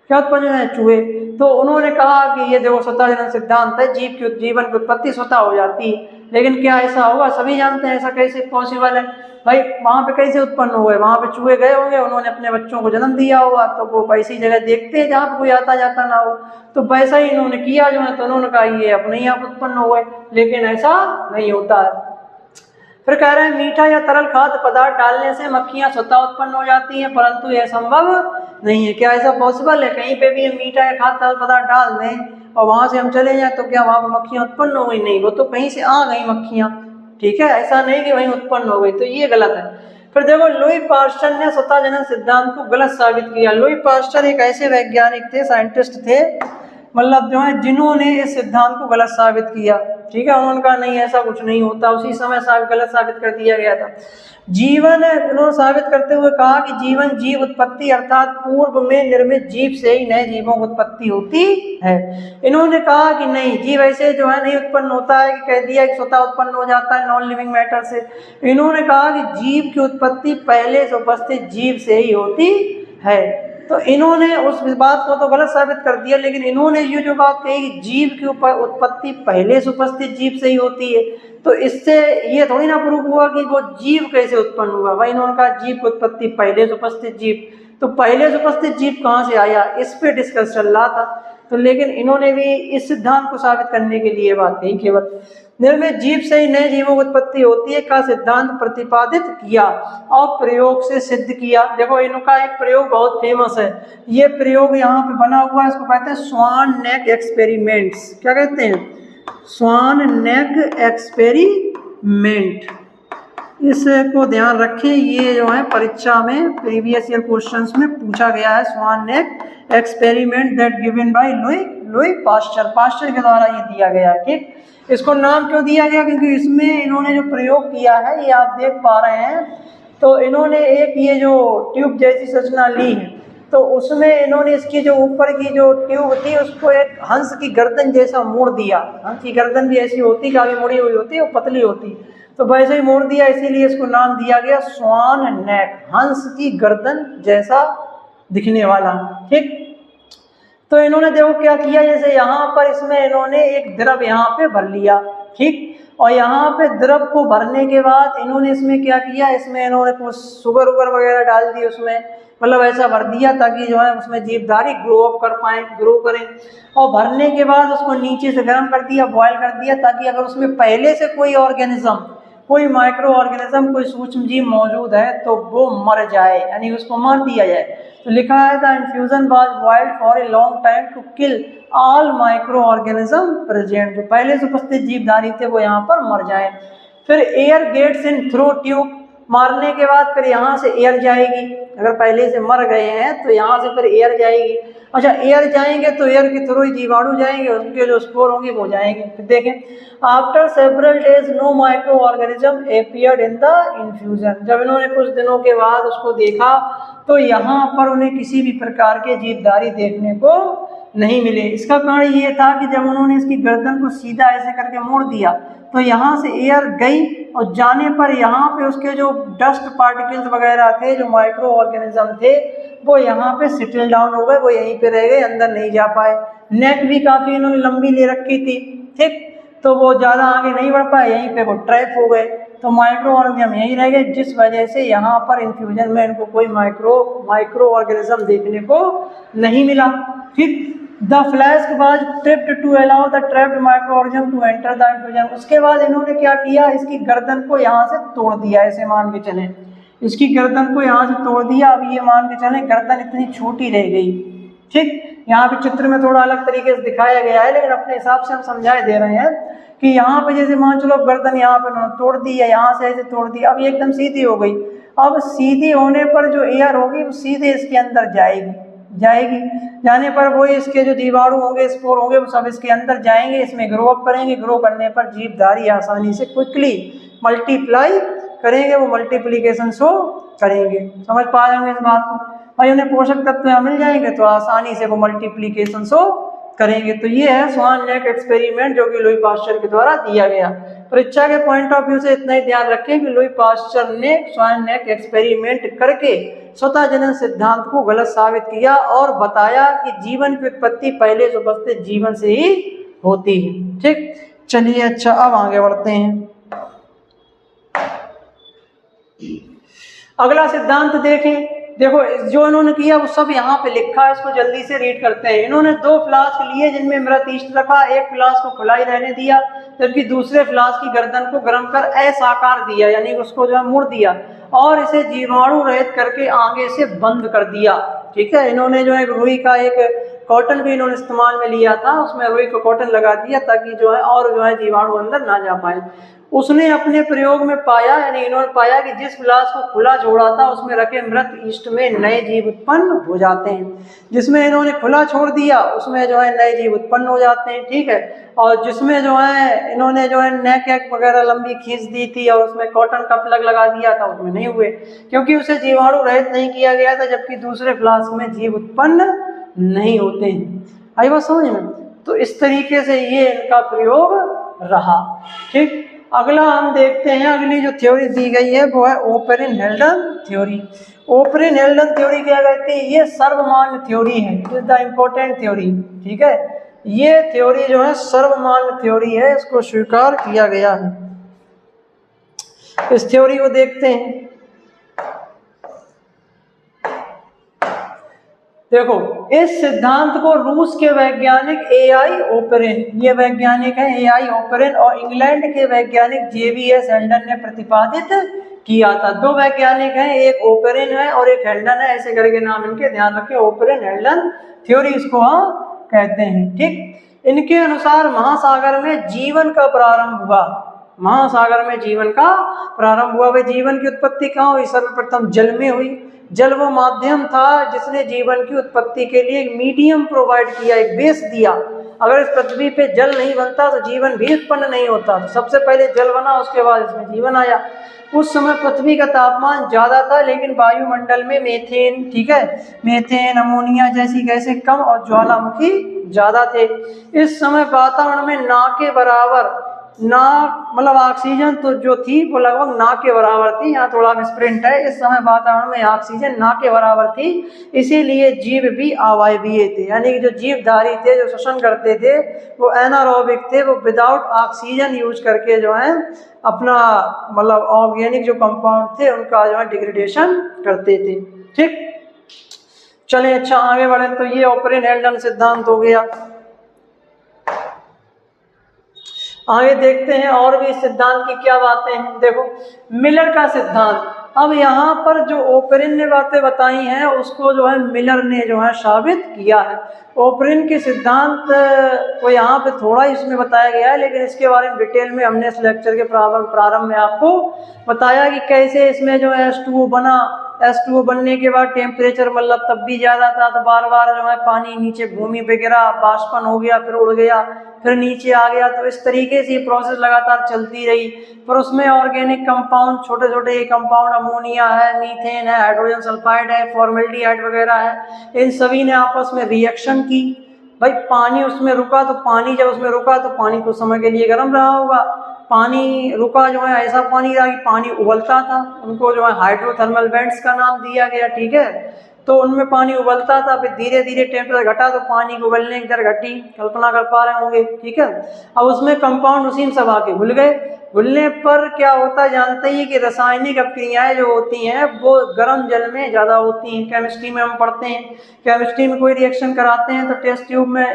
[SPEAKER 1] क्या उत्पन्न हो जाए? चूहे। तो उन्होंने कहा कि ये देखो स्वतः जनन सिद्धांत है, जीवन की उत्पत्ति स्वतः हो जाती है। लेकिन क्या ऐसा होगा? सभी जानते हैं ऐसा कैसे पॉसिबल है भाई। वहाँ पे कैसे उत्पन्न हुए? वहाँ पे चूहे गए होंगे, उन्होंने अपने बच्चों को जन्म दिया होगा, तो वो ऐसी जगह देखते हैं जहाँ पे कोई आता जाता ना हो, तो वैसा ही इन्होंने किया जो है। तो उन्होंने कहा ये अपने ही आप उत्पन्न हुए, लेकिन ऐसा नहीं होता है। फिर कह रहे हैं मीठा या तरल खाद्य पदार्थ डालने से मक्खियाँ स्वतः उत्पन्न हो जाती हैं, परंतु यह संभव नहीं है। क्या ऐसा पॉसिबल है? कहीं पे भी हम मीठा या खाद्य तरल पदार्थ डाल दें और वहाँ से हम चले जाएं तो क्या वहाँ पर मक्खियाँ उत्पन्न हो गई? नहीं, वो तो कहीं से आ गई मक्खियाँ, ठीक है, ऐसा नहीं कि वहीं उत्पन्न हो गई। तो ये गलत है। फिर देखो, लुई पास्चर ने स्वतः जनन सिद्धांत को गलत साबित किया। लुई पास्चर एक ऐसे वैज्ञानिक थे, साइंटिस्ट थे, मतलब जो है जिन्होंने इस सिद्धांत को गलत साबित किया, ठीक है। उन्होंने कहा नहीं ऐसा कुछ नहीं होता, उसी समय गलत साबित कर दिया गया था। जीवन, उन्होंने साबित करते हुए कहा कि जीवन जीव उत्पत्ति अर्थात पूर्व में निर्मित जीव से ही नए जीवों की उत्पत्ति होती है। इन्होंने कहा कि नहीं, जीव ऐसे जो है नहीं उत्पन्न होता है कि कह दिया कि स्वतः उत्पन्न हो जाता है नॉन लिविंग मैटर से। इन्होंने कहा कि जीव की उत्पत्ति पहले से उपस्थित जीव से ही होती है। तो इन्होंने उस बात को तो गलत साबित कर दिया, लेकिन इन्होंने ये जो बात कही कि जीव की उत्पत्ति पहले से उपस्थित जीव से ही होती है, तो इससे ये थोड़ी ना प्रूव हुआ कि वो जीव कैसे उत्पन्न हुआ। भाई इन्होंने कहा जीव की उत्पत्ति पहले से उपस्थित जीव, तो पहले से उपस्थित जीव कहाँ से आया, इस पे डिस्कस चल रहा था। तो लेकिन इन्होंने भी इस सिद्धांत को साबित करने के लिए बात कही, केवल निर्मित जीव से ही नए जीवों की उत्पत्ति होती है का सिद्धांत प्रतिपादित किया और प्रयोग से सिद्ध किया। देखो इनका एक प्रयोग बहुत फेमस है, ये प्रयोग यहाँ पे बना हुआ है, इसको कहते हैं स्वान नेक एक्सपेरिमेंट्स। क्या कहते हैं? स्वान नेक एक्सपेरिमेंट। इसको ध्यान रखें, ये जो है परीक्षा में प्रीवियस ईयर क्वेश्चंस में पूछा गया है। Swan neck experiment that given by Louis Pasteur के द्वारा ये दिया गया है, ठीक। इसको नाम क्यों दिया गया? क्योंकि इसमें इन्होंने जो प्रयोग किया है, ये आप देख पा रहे हैं, तो इन्होंने एक ये जो ट्यूब जैसी संरचना ली है, तो उसमें इन्होंने इसकी जो ऊपर की जो ट्यूब थी उसको एक हंस की गर्दन जैसा मोड़ दिया। हंस की गर्दन भी ऐसी होती, काफी मुड़ी हुई होती है, वो पतली होती, तो वैसे ही मोड़ दिया, इसीलिए इसको नाम दिया गया स्वान नेक, हंस की गर्दन जैसा दिखने वाला। ठीक, तो इन्होंने देखो क्या किया, जैसे यहाँ पर इसमें इन्होंने एक द्रव यहाँ पे भर लिया। ठीक, और यहाँ पे द्रव को भरने के बाद इन्होंने इसमें क्या किया, इसमें इन्होंने कुछ शुगर उगर वगैरह डाल दी उसमें, मतलब ऐसा भर दिया ताकि जो है उसमें जीवधारी ग्रो अप कर पाए, ग्रो करें। और भरने के बाद उसको नीचे से गर्म कर दिया, बॉयल कर दिया, ताकि अगर उसमें पहले से कोई ऑर्गेनिज्म, कोई माइक्रो ऑर्गेनिज्म, कोई सूक्ष्म जीव मौजूद है तो वो मर जाए, यानी उसको मार दिया जाए। तो लिखा है the infusion was boiled for a long time to kill all microorganism present, जो पहले से उपस्थित जीवधारी थे वो यहाँ पर मर जाए। फिर air gets in through tube, मारने के बाद फिर यहाँ से एयर जाएगी, अगर पहले से मर गए हैं तो यहाँ से फिर एयर जाएगी। अच्छा, एयर जाएंगे तो एयर के थ्रू ही जीवाणु जाएंगे, उनके जो स्पोर होंगे वो जाएंगे। फिर देखें, after several days no microorganism appeared in the infusion, जब इन्होंने कुछ दिनों के बाद उसको देखा तो यहाँ पर उन्हें किसी भी प्रकार के जीवधारी देखने को नहीं मिले। इसका कारण ये था कि जब उन्होंने इसकी गर्दन को सीधा ऐसे करके मोड़ दिया तो यहाँ से एयर गई, और जाने पर यहाँ पे उसके जो डस्ट पार्टिकल्स वगैरह थे, जो माइक्रो ऑर्गेनिज्म थे, वो यहाँ पे सेटल डाउन हो गए, वो यहीं पे रह गए, अंदर नहीं जा पाए। नेक भी काफ़ी इन्होंने लंबी ले रखी थी, ठीक, तो वो ज़्यादा आगे नहीं बढ़ पाए, यहीं पे वो ट्रैप हो गए, तो माइक्रो ऑर्गेनिज्म यहीं रह गए, जिस वजह से यहाँ पर इन्फ्यूजन में इनको कोई माइक्रो ऑर्गेनिज्म देखने को नहीं मिला। ठीक, the flask was tripped to allow the trapped microorganism to enter the infusion, उसके बाद इन्होंने क्या किया, इसकी गर्दन को यहाँ से तोड़ दिया, ऐसे मान के चलें, इसकी गर्दन को यहाँ से तोड़ दिया। अब ये मान के चलें गर्दन इतनी छोटी रह गई। ठीक, यहाँ पे चित्र में थोड़ा अलग तरीके से दिखाया गया है, लेकिन अपने हिसाब से हम समझाए दे रहे हैं कि यहाँ पे जैसे मान चलो गर्दन यहाँ पे उन्होंने तोड़ दी है, यहाँ से ऐसे तोड़ दी, अब ये एकदम सीधी हो गई। अब सीधी होने पर जो एयर होगी वो सीधे इसके अंदर जाएगी, जाने पर वो इसके जो जीवाणु होंगे, स्पोर होंगे, वो सब इसके अंदर जाएंगे, इसमें ग्रो अप करेंगे। ग्रो करने पर जीवधारी आसानी से क्विकली मल्टीप्लाई करेंगे, वो मल्टीप्लीकेशन शो करेंगे। समझ पा रहे होंगे इस बात को भाई, उन्हें पोषक तत्व यहाँ मिल जाएंगे तो आसानी से वो मल्टीप्लीकेशन शो करेंगे। तो ये है स्वान नेक एक्सपेरिमेंट, जो कि लुई पास्चर के द्वारा दिया गया। परीक्षा के पॉइंट ऑफ व्यू से इतना ही ध्यान रखें कि लुई पास्चर ने स्वान नेक एक्सपेरिमेंट करके स्वतः जनन सिद्धांत को गलत साबित किया और बताया कि जीवन की उत्पत्ति पहले से उपस्थित जीवन से ही होती है। ठीक, चलिए अच्छा अब आगे बढ़ते हैं। अगला सिद्धांत देखें। देखो जो इन्होंने किया वो सब यहाँ पे लिखा है, इसको जल्दी से रीड करते हैं। इन्होंने 2 फ्लास्क लिए जिनमें मृत ईस्ट रखा, एक फ्लास्क को खुला ही रहने दिया, जबकि दूसरे फ्लास्क की गर्दन को गर्म कर असाकार दिया, यानी उसको जो है मुड़ दिया, और इसे जीवाणु रहित करके आगे से बंद कर दिया। ठीक है, इन्होंने जो है रुई का एक कॉटन भी इन्होंने इस्तेमाल में लिया था, उसमें रुई का कॉटन लगा दिया ताकि जो है और जो है जीवाणु अंदर ना जा पाए। उसने अपने प्रयोग में पाया, यानी इन्होंने पाया कि जिस फ्लास्क को खुला छोड़ा था उसमें रखे मृत ईस्ट में नए जीव उत्पन्न हो जाते हैं। जिसमें इन्होंने खुला छोड़ दिया उसमें जो है नए जीव उत्पन्न हो जाते हैं। ठीक है, और जिसमें जो है इन्होंने जो है नेक वगैरह लंबी खींच दी थी और उसमें कॉटन का प्लग लगा दिया था, उसमें नहीं हुए, क्योंकि उसे जीवाणु रहित नहीं किया गया था, जबकि दूसरे फ्लास्क में जीव उत्पन्न नहीं होते हैं। आई बात समझ में? तो इस तरीके से ये इनका प्रयोग रहा। ठीक, अगला हम देखते हैं, अगली जो थ्योरी दी गई है वो है ओपेरिन-हेल्डन थ्योरी। ओपेरिन-हेल्डन थ्योरी क्या कहती है? ये सर्वमान्य थ्योरी है, it is the important theory. ठीक है, ये थ्योरी जो है सर्वमान्य थ्योरी है, इसको स्वीकार किया गया है। इस थ्योरी को देखते हैं। देखो, इस सिद्धांत को रूस के वैज्ञानिक A.I. ओपेरिन, ये वैज्ञानिक है A.I. ओपेरिन, और इंग्लैंड के वैज्ञानिक J.V.S. हेल्डन ने प्रतिपादित किया था। 2 वैज्ञानिक हैं, एक ओपेरिन है और एक हेल्डन है, ऐसे करके नाम इनके ध्यान रखें, ओपेरिन हेल्डन थ्योरी इसको कहते हैं। ठीक, इनके अनुसार महासागर में जीवन का प्रारंभ हुआ। महासागर में जीवन का प्रारंभ हुआ। वे जीवन की उत्पत्ति कहाँ हुई? सर्वप्रथम जल में हुई। जल वो माध्यम था जिसने जीवन की उत्पत्ति के लिए एक मीडियम प्रोवाइड किया, एक बेस दिया, अगर इस पृथ्वी पे जल नहीं बनता तो जीवन भी उत्पन्न नहीं होता। तो सबसे पहले जल बना, उसके बाद इसमें जीवन आया। उस समय पृथ्वी का तापमान ज़्यादा था, लेकिन वायुमंडल में मीथेन, ठीक है, मीथेन, अमोनिया जैसी गैसें कम और ज्वालामुखी ज़्यादा थे। इस समय वातावरण में ना के बराबर, ना मतलब ऑक्सीजन तो जो थी वो लगभग ना के बराबर थी, यहाँ थोड़ा मिसप्रिंट है। इस समय वातावरण में ऑक्सीजन ना के बराबर थी, इसीलिए जीव भी अवायवीय थे, यानी कि जो जीवधारी थे, जो श्वसन करते थे, वो एनारोबिक थे, वो विदाउट ऑक्सीजन यूज करके जो है अपना मतलब ऑर्गेनिक जो कंपाउंड थे उनका जो है डिग्रेडेशन करते थे। ठीक, चलें अच्छा आगे बढ़े। तो ये ओपरेन हेल्डन सिद्धांत हो गया। आगे देखते हैं और भी सिद्धांत की क्या बातें हैं। देखो मिलर का सिद्धांत। अब यहाँ पर जो ओपरेन ने बातें बताई हैं उसको जो है मिलर ने जो है साबित किया है। ओपरेन के सिद्धांत को यहाँ पे थोड़ा इसमें बताया गया है, लेकिन इसके बारे में डिटेल में हमने इस लेक्चर के प्रारंभ में आपको बताया कि कैसे इसमें जो है H2O बना। H2O बनने के बाद टेम्परेचर मतलब तब भी ज़्यादा था, तो बार बार जो है पानी नीचे भूमि पे गिरा, बाष्पन हो गया, फिर उड़ गया, फिर नीचे आ गया। तो इस तरीके से प्रोसेस लगातार चलती रही। पर उसमें ऑर्गेनिक कंपाउंड, छोटे छोटे कंपाउंड, अमोनिया है, मीथेन है, हाइड्रोजन सल्फाइड है, फॉर्मेल्डिहाइड वगैरह है, इन सभी ने आपस में रिएक्शन की। भाई पानी उसमें रुका, तो पानी जब उसमें रुका तो पानी कुछ समय के लिए गर्म रहा होगा। पानी रुका जो है, ऐसा पानी रहा कि पानी उबलता था, उनको जो है हाइड्रोथर्मल वेंट्स का नाम दिया गया। ठीक है, तो उनमें पानी उबलता था, फिर धीरे धीरे टेम्परेचर घटा तो पानी की उबलने की दर घटी, कल्पना कर पा रहे होंगे। ठीक है, अब उसमें कंपाउंड उसी में सब आके घुल गए। घुलने पर क्या होता है जानते ही कि रासायनिक अभिक्रियाएं जो होती हैं वो गर्म जल में ज़्यादा होती हैं। केमिस्ट्री में हम पढ़ते हैं, केमिस्ट्री में कोई रिएक्शन कराते हैं तो टेस्ट ट्यूब में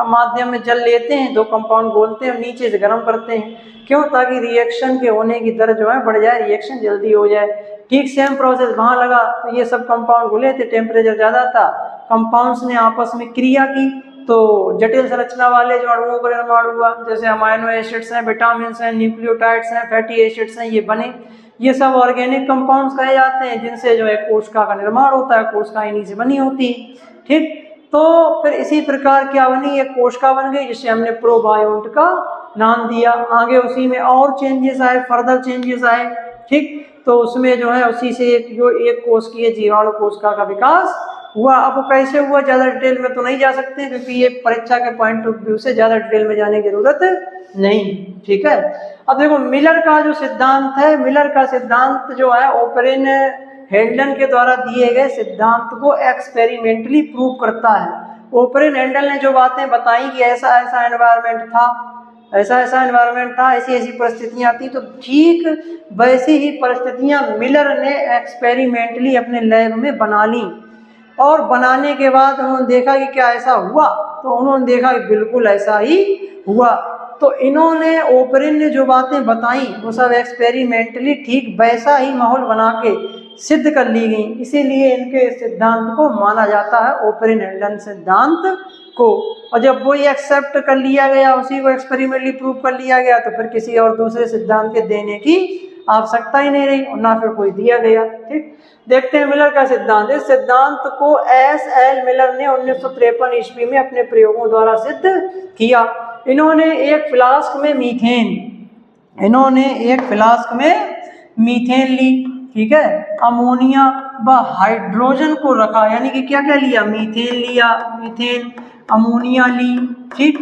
[SPEAKER 1] माध्यम में जल लेते हैं, दो कंपाउंड घोलते हैं, नीचे से गर्म करते हैं। क्यों? ताकि रिएक्शन के होने की दर जो है बढ़ जाए, रिएक्शन जल्दी हो जाए। ठीक सेम प्रोसेस वहाँ लगा, तो ये सब कंपाउंड घुले थे, टेम्परेचर ज़्यादा था, कंपाउंड्स ने आपस में क्रिया की, तो जटिल संरचना वाले जो अणुओं का निर्माण हुआ, जैसे अमाइनो एसिड्स हैं, विटामिन हैं, न्यूक्लियोटाइड्स हैं, फैटी एसिड्स हैं, ये बने। ये सब ऑर्गेनिक कंपाउंड्स कहे जाते हैं, जिनसे जो है कोशिका का निर्माण होता है, कोशिका इन्हीं से बनी होती है। ठीक, तो फिर इसी प्रकार क्या बनी, एक कोशिका बन गई जिसे हमने प्रोबायोन्ट का नाम दिया। आगे उसी में और चेंजेस आए, फर्दर चेंजेस आए। ठीक, तो उसमें जो है उसी से एक कोशिकीय जीवाणु कोशिका का विकास हुआ। अब वो कैसे हुआ ज़्यादा डिटेल में तो नहीं जा सकते, क्योंकि ये परीक्षा के पॉइंट ऑफ व्यू से ज़्यादा डिटेल में जाने की जरूरत नहीं। ठीक है, अब देखो मिलर का जो सिद्धांत है, मिलर का सिद्धांत जो है ओपरेन हेल्डन के द्वारा दिए गए सिद्धांत को एक्सपेरिमेंटली प्रूव करता है। ओपरेन हेल्डन ने जो बातें बताई कि ऐसा ऐसा एनवायरनमेंट था, ऐसा ऐसा एनवायरनमेंट था, ऐसी ऐसी परिस्थितियां थी, तो ठीक वैसी ही परिस्थितियां मिलर ने एक्सपेरिमेंटली अपने लैब में बना ली। और बनाने के बाद उन्होंने देखा कि क्या ऐसा हुआ, तो उन्होंने देखा कि बिल्कुल ऐसा ही हुआ। तो इन्होंने ओपरेन ने जो बातें बताई वो सब एक्सपेरिमेंटली ठीक वैसा ही माहौल बना के सिद्ध कर ली गई, इसीलिए इनके सिद्धांत को माना जाता है ओपरेन हेल्डन सिद्धांत को। और जब वो ये एक्सेप्ट कर लिया गया, उसी को एक्सपेरिमेंटली प्रूव कर लिया गया, तो फिर किसी और दूसरे सिद्धांत के देने की आवश्यकता ही नहीं रही और ना फिर कोई दिया गया। ठीक, देखते हैं मिलर का सिद्धांत। इस सिद्धांत को S.L. मिलर ने 1953 ईस्वी में अपने प्रयोगों द्वारा सिद्ध किया। इन्होंने एक फ्लास्क में मीथेन ली, ठीक है, अमोनिया व हाइड्रोजन को रखा, यानी कि क्या क्या लिया, मीथेन लिया, मीथेन, अमोनिया ली, ठीक,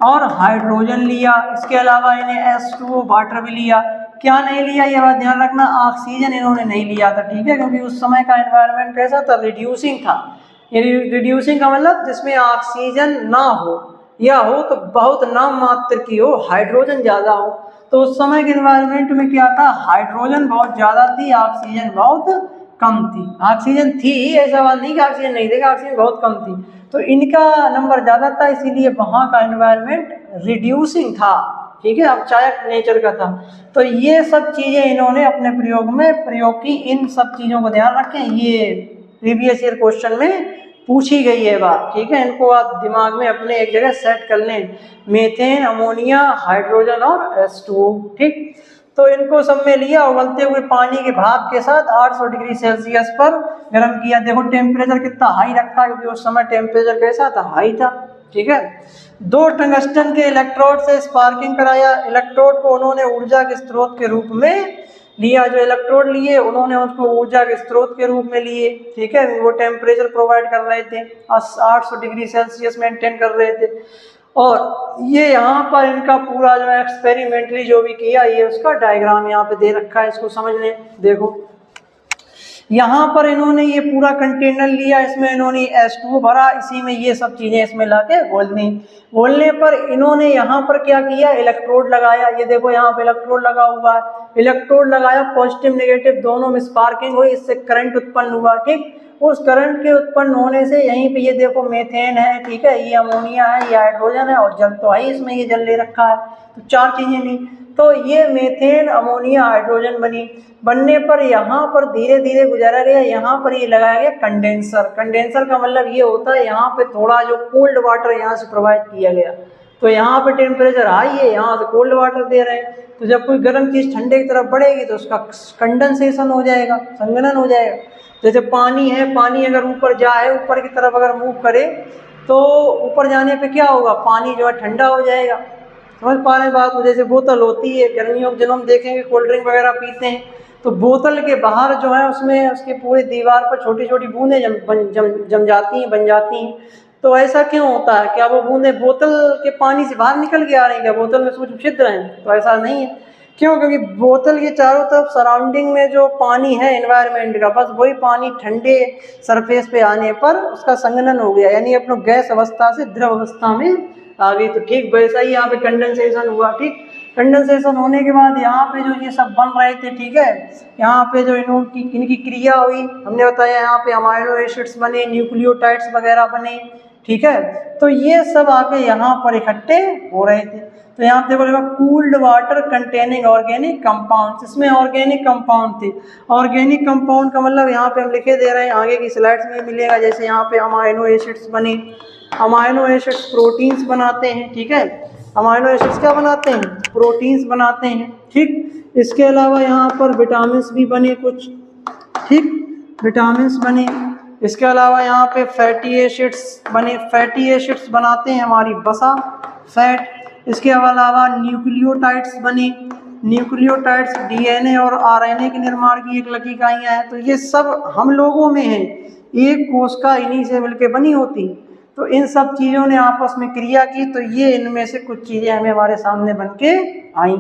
[SPEAKER 1] और हाइड्रोजन लिया। इसके अलावा इन्हें H2O वाटर भी लिया। क्या नहीं लिया, ये बात ध्यान रखना, ऑक्सीजन इन्होंने नहीं लिया था। ठीक है, क्योंकि उस समय का एनवायरनमेंट कैसा था, रिड्यूसिंग था। ये रिड्यूसिंग का मतलब जिसमें ऑक्सीजन ना हो, या हो तो बहुत नाम मात्र की हो, हाइड्रोजन ज़्यादा हो। तो उस समय के एनवायरनमेंट में क्या था, हाइड्रोजन बहुत ज़्यादा थी, ऑक्सीजन बहुत कम थी। ऑक्सीजन थी, ऐसा बात नहीं कि ऑक्सीजन नहीं थी, ऑक्सीजन बहुत कम थी। तो इनका नंबर ज़्यादा था, इसीलिए वहाँ का एनवायरनमेंट रिड्यूसिंग था। ठीक है, अपचायक नेचर का था। तो ये सब चीज़ें इन्होंने अपने प्रयोग में प्रयोग की। इन सब चीज़ों को ध्यान रखें, ये प्रीवियस ईयर क्वेश्चन में पूछी गई है बात। ठीक है, इनको आप दिमाग में अपने एक जगह सेट कर लें, मीथेन, अमोनिया, हाइड्रोजन और H2O। ठीक, तो इनको सब में लिया, उबलते हुए पानी के भाप के साथ 800 डिग्री सेल्सियस पर गर्म किया। देखो टेम्परेचर कितना हाई रखा है, क्योंकि उस समय टेम्परेचर कैसा था, हाई था। ठीक है। 2 टंगस्टन के इलेक्ट्रोड से स्पार्किंग कराया, इलेक्ट्रोड को उन्होंने ऊर्जा के स्रोत के रूप में लिया, जो इलेक्ट्रोड लिए उन्होंने उसको ऊर्जा के स्रोत के रूप में लिए, ठीक है। वो टेम्परेचर प्रोवाइड कर रहे थे, 800 डिग्री सेल्सियस मेंटेन कर रहे थे। और ये यहाँ पर इनका पूरा जो है एक्सपेरिमेंटली जो भी किया, ये उसका डायग्राम यहाँ पे दे रखा है, इसको समझ लें। देखो यहाँ पर इन्होंने ये पूरा कंटेनर लिया, इसमें इन्होंने H2O भरा, इसी में ये सब चीजें इसमें लाके घोलने पर इन्होंने यहाँ पर क्या किया, इलेक्ट्रोड लगाया। ये देखो यहाँ पे इलेक्ट्रोड लगा हुआ है, इलेक्ट्रोड लगाया, पॉजिटिव नेगेटिव दोनों में स्पार्किंग हुई, इससे करंट उत्पन्न हुआ, ठीक। उस करंट के उत्पन्न होने से यहीं पे ये देखो मीथेन है, ठीक है, ये अमोनिया है, ये हाइड्रोजन है, और जल तो है इसमें, ये जल ले रखा है, तो 4 चीजें ली। तो ये मीथेन, अमोनिया, हाइड्रोजन बनने पर यहाँ पर धीरे धीरे गुजारा गया, यहाँ पर ये लगाया गया कंडेंसर। कंडेंसर का मतलब ये होता है यहाँ पे थोड़ा जो कोल्ड वाटर यहाँ से प्रोवाइड किया गया, तो यहाँ पे टेम्परेचर हाई है, यहाँ से कोल्ड वाटर दे रहे हैं, तो जब कोई गर्म चीज ठंडे की तरफ बढ़ेगी तो उसका कंडेंसेशन हो जाएगा, संघनन हो जाएगा। जैसे पानी है, पानी अगर ऊपर जाए, ऊपर की तरफ अगर मूव करे, तो ऊपर जाने पे क्या होगा, पानी जो है ठंडा हो जाएगा। समझ पा रहे हैं बात को। जैसे बोतल होती है, गर्मियों के दिनों में देखेंगे कोल्ड ड्रिंक वगैरह पीते हैं, तो बोतल के बाहर जो है उसमें उसके पूरे दीवार पर छोटी छोटी बूंदें जम जाती हैं, बन जाती हैं। तो ऐसा क्यों होता है, क्या वो बूंदें बोतल के पानी से बाहर निकल के आ रही हैं, क्या बोतल में कुछ छिद्र हैं? तो ऐसा नहीं है। क्यों? क्योंकि बोतल के चारों तरफ सराउंडिंग में जो पानी है एनवायरनमेंट का, बस वही पानी ठंडे सरफेस पे आने पर उसका संघनन हो गया, यानी अपने गैस अवस्था से द्रव अवस्था में आ गई। तो ठीक वैसा ही यहाँ पे कंडेंसेशन हुआ, ठीक। कंडेंसेशन होने के बाद यहाँ पे जो ये सब बन रहे थे, ठीक है, यहाँ पे जो इनकी क्रिया हुई, हमने बताया यहाँ पे अमाइनो एसिड्स बने, न्यूक्लियोटाइड्स वगैरह बने, ठीक है। तो ये सब आके यहाँ पर इकट्ठे हो रहे थे। तो यहाँ पे देखो cooled water containing organic compound, इसमें ऑर्गेनिक कंपाउंड थे। ऑर्गेनिक कंपाउंड का मतलब यहाँ पे हम लिखे दे रहे हैं, आगे की स्लाइड्स में मिलेगा। जैसे यहाँ पे अमाइनो एसिड्स बने, अमाइनो एसिड्स प्रोटीन्स बनाते हैं, ठीक है। अमाइनो एसिड्स क्या बनाते हैं? प्रोटीन्स बनाते हैं, ठीक। इसके अलावा यहाँ पर विटामिन भी बने कुछ, ठीक, विटामिन बने। इसके अलावा यहाँ पे फैटी एसिड्स बने, फैटी एसिड्स बनाते हैं हमारी वसा, फैट। इसके अलावा न्यूक्लियोटाइड्स बने, न्यूक्लियोटाइड्स डीएनए और आरएनए के निर्माण की एक लकी इकाइयाँ हैं। तो ये सब हम लोगों में है, एक कोशिका इन्हीं से मिलकर बनी होती। तो इन सब चीज़ों ने आपस में क्रिया की, तो ये इनमें से कुछ चीज़ें हमें हमारे सामने बन के आई।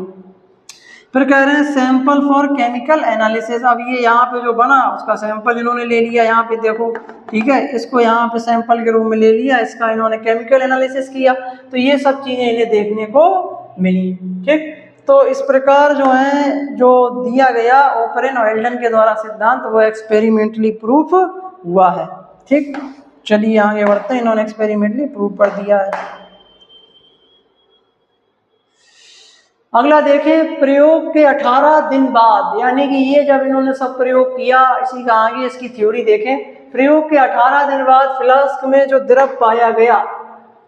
[SPEAKER 1] फिर कह रहे हैं सैंपल फॉर केमिकल एनालिसिस। अब ये यहाँ पे जो बना उसका सैंपल इन्होंने ले लिया, यहाँ पे देखो, ठीक है, इसको यहाँ पे सैंपल के रूप में ले लिया, इसका इन्होंने केमिकल एनालिसिस किया, तो ये सब चीज़ें इन्हें देखने को मिली, ठीक। तो इस प्रकार जो है जो दिया गया ओपरेन वेल्डन के द्वारा सिद्धांत, वो एक्सपेरिमेंटली प्रूफ हुआ है, ठीक। चलिए आगे बढ़ते हैं, इन्होंने एक्सपेरिमेंटली प्रूव कर दिया है। अगला देखें, प्रयोग के 18 दिन बाद, यानी कि ये जब इन्होंने सब प्रयोग किया, इसी का आगे इसकी थ्योरी देखें। प्रयोग के 18 दिन बाद फ्लास्क में जो द्रव पाया गया,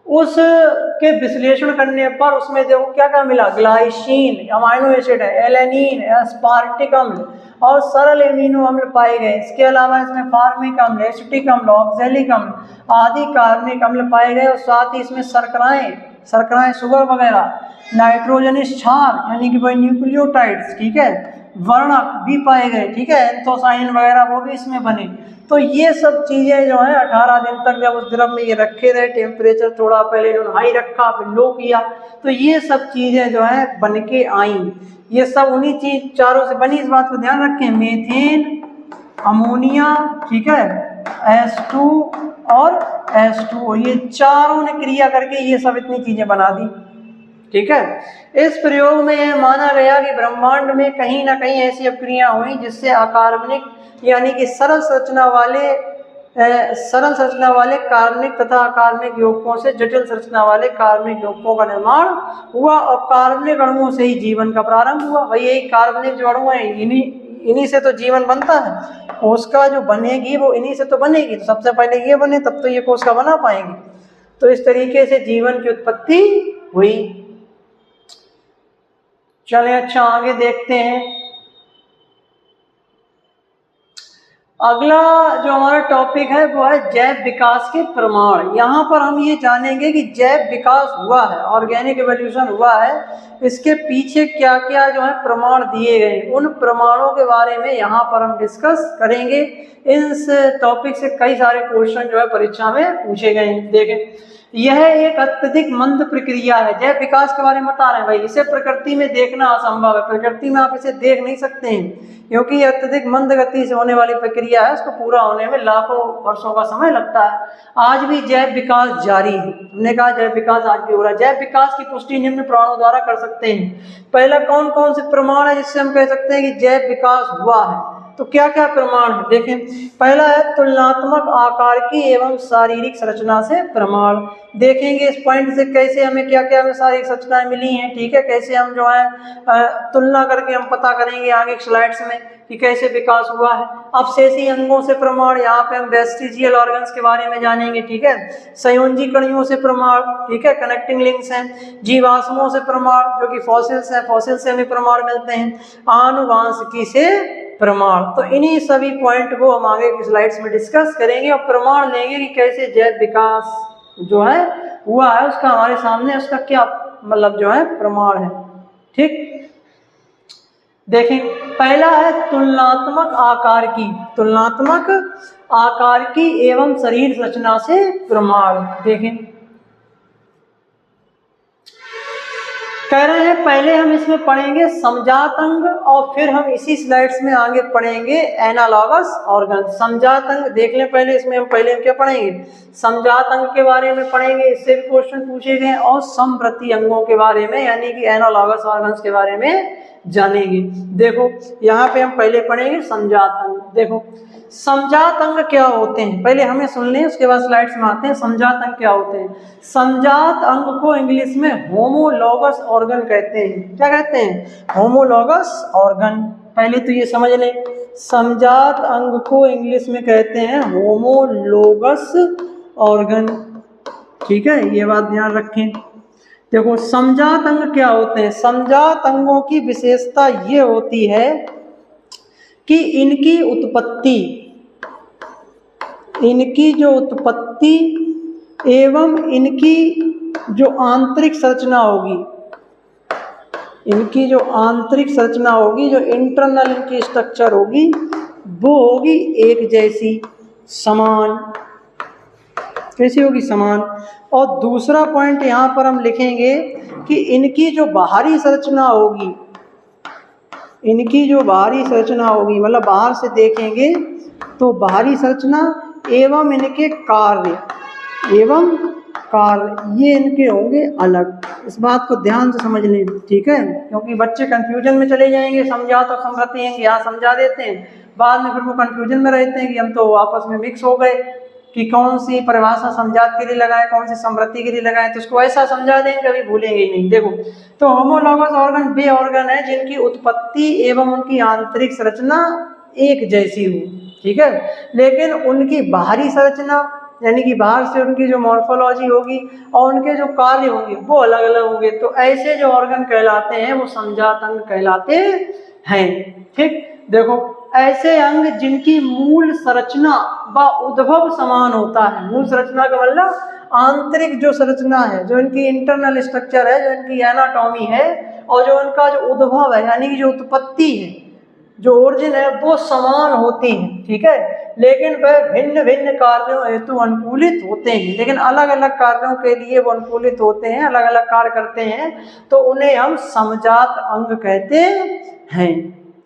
[SPEAKER 1] उसके विश्लेषण करने पर उसमें देखो क्या क्या मिला, ग्लाइसिन, अमाइनो एसिड है, एलेनिन, एस्पार्टिक अम्ल और सरल एमिनो अम्ल पाए गए। इसके अलावा इसमें फार्मिक अम्ल, एसिटिक अम्ल, ऑक्जेलिक अम्ल आदि कार्बनिक अम्ल पाए गए, और साथ ही इसमें शर्कराएं शुगर वगैरह, नाइट्रोजनस क्षार यानी कि भाई न्यूक्लियोटाइड्स, ठीक है, वर्णक भी पाए गए, ठीक है, एंथोसाइन वगैरह वो भी इसमें बने। तो ये सब चीज़ें जो है 18 दिन तक जब उस द्रव में ये रखे रहे, टेम्परेचर थोड़ा पहले इन्होंने हाई रखा फिर लो किया, तो ये सब चीज़ें जो है बन के आई। ये सब उन्हीं चीज चारों से बनी, इस बात को ध्यान रखें, मीथेन, अमोनिया, ठीक है, H2 और H2O, ये चारों ने क्रिया करके ये सब इतनी चीजें बना दी, ठीक है। इस प्रयोग में यह माना गया कि ब्रह्मांड में कहीं ना कहीं ऐसी अपक्रियाएं हुई जिससे अकार्बनिक यानी कि सरल संरचना वाले कार्बनिक तथा अकार्बनिक यौगिकों से जटिल संरचना वाले कार्बनिक यौगिकों का निर्माण हुआ, और कार्बनिक अणुओं से ही जीवन का प्रारंभ हुआ। भाई यही कार्बनिक जो अणु है, इन्हीं से तो जीवन बनता है। कोशिका जो बनेगी वो इन्हीं से तो बनेगी, तो सबसे पहले ये बने तब तो ये कोशिका बना पाएंगे। तो इस तरीके से जीवन की उत्पत्ति हुई। चलें अच्छा आगे देखते हैं। अगला जो हमारा टॉपिक है वो है जैव विकास के प्रमाण। यहाँ पर हम ये जानेंगे कि जैव विकास हुआ है, ऑर्गेनिक एवोल्यूशन हुआ है, इसके पीछे क्या क्या जो है प्रमाण दिए गए, उन प्रमाणों के बारे में यहाँ पर हम डिस्कस करेंगे। इस टॉपिक से कई सारे क्वेश्चन जो है परीक्षा में पूछे गए हैं। देखें, यह एक अत्यधिक मंद प्रक्रिया है। जैव विकास के बारे में बता रहे हैं भाई, इसे प्रकृति में देखना असंभव है, प्रकृति में आप इसे देख नहीं सकते हैं क्योंकि यह अत्यधिक मंद गति से होने वाली प्रक्रिया है, इसको पूरा होने में लाखों वर्षों का समय लगता है। आज भी जैव विकास जारी है, हमने कहा जैव विकास आज भी हो रहा है। जैव विकास की पुष्टि निम्न प्रमाणों द्वारा कर सकते हैं। पहला कौन कौन से प्रमाण है जिससे हम कह सकते हैं कि जैव विकास हुआ है, तो क्या क्या प्रमाण है देखें। पहला है तुलनात्मक आकार की एवं शारीरिक संरचना से प्रमाण। देखेंगे इस पॉइंट से कैसे हमें क्या क्या हमें शारीरिक संरचनाएं मिली हैं, ठीक है, कैसे हम जो है तुलना करके हम पता करेंगे आगे स्लाइड्स में कि कैसे विकास हुआ है। अब शेषी अंगों से प्रमाण, यहाँ पे हम वेस्टिजियल ऑर्गन्स के बारे में जानेंगे, ठीक है। संयोजी कणियों से प्रमाण, ठीक है, कनेक्टिंग लिंक्स हैं। जीवाश्मों से प्रमाण जो कि फॉसिल्स हैं, फॉसिल से हमें प्रमाण मिलते हैं। आनुवांशिकी से प्रमाण। तो इन्हीं सभी पॉइंट को हम आगे की स्लाइड्स में डिस्कस करेंगे और प्रमाण लेंगे कि कैसे जैव विकास जो है हुआ है, उसका हमारे सामने उसका क्या मतलब जो है प्रमाण है, ठीक। देखें, पहला है तुलनात्मक आकार की, तुलनात्मक आकार की एवं शरीर संरचना से प्रमाण। देखें, कह रहे हैं पहले हम इसमें पढ़ेंगे समजात अंग और फिर हम इसी स्लाइड्स में आगे पढ़ेंगे एनालॉगस ऑर्गन। समजात अंग देख लें पहले, इसमें हम पहले क्या पढ़ेंगे, समजात अंग के बारे में पढ़ेंगे, इससे भी क्वेश्चन पूछे गए, और समवर्ती अंगों के बारे में यानी कि एनालॉगस ऑर्गन्स के बारे में जानेंगे। देखो यहाँ पे हम पहले पढ़ेंगे समजात अंग। देखो समजात अंग क्या होते हैं पहले हमें सुन लें, उसके बाद स्लाइड्स में आते हैं। समजात अंग क्या होते हैं? समजात अंग को इंग्लिश में होमोलॉगस ऑर्गन कहते हैं। क्या कहते हैं? Homologous organ. पहले तो ये समझ लें, समजात अंग को इंग्लिश में कहते हैं होमोलॉगस ऑर्गन, ठीक है, ये बात ध्यान रखें। देखो समजात अंग क्या होते हैं? समजात अंगों की विशेषता ये होती है कि इनकी उत्पत्ति एवं इनकी जो आंतरिक संरचना होगी, जो इंटरनल इनकी स्ट्रक्चर होगी वो होगी एक जैसी, समान। कैसी होगी? समान। और दूसरा पॉइंट यहाँ पर हम लिखेंगे कि इनकी जो बाहरी संरचना होगी, मतलब बाहर से देखेंगे तो बाहरी संरचना एवं इनके कार्य ये इनके होंगे अलग। इस बात को ध्यान से समझ लें, ठीक है, क्योंकि बच्चे कंफ्यूजन में चले जाएंगे। समझात और समृद्धि हैं यहाँ समझा देते हैं, बाद में फिर वो कंफ्यूजन में रहते हैं कि हम तो आपस में मिक्स हो गए कि कौन सी परिभाषा समझात के लिए लगाए, कौन सी समृद्धि के लिए लगाए। तो उसको ऐसा समझा देंगे कभी भूलेंगे ही नहीं। देखो तो होमोलॉगस ऑर्गन वे ऑर्गन है जिनकी उत्पत्ति एवं उनकी आंतरिक संरचना एक जैसी हो, ठीक है, लेकिन उनकी बाहरी संरचना यानी कि बाहर से उनकी जो मॉर्फोलॉजी होगी और उनके जो कार्य होंगे वो अलग अलग होंगे। तो ऐसे जो ऑर्गन कहलाते हैं वो समजात अंग कहलाते हैं, ठीक। देखो ऐसे अंग जिनकी मूल संरचना व उद्भव समान होता है। मूल संरचना का मतलब आंतरिक जो संरचना है, जो इनकी इंटरनल स्ट्रक्चर है, जो इनकी एनाटॉमी है, और जो इनका जो उद्भव है यानी कि जो उत्पत्ति है, जो ओरिजिन है, वो समान होती हैं, ठीक है, लेकिन वह भिन्न भिन्न कार्यों हेतु अनुकूलित होते हैं। लेकिन अलग अलग कार्यों के लिए वो अनुकूलित होते हैं, अलग अलग कार्य करते हैं, तो उन्हें हम समजात अंग कहते हैं। है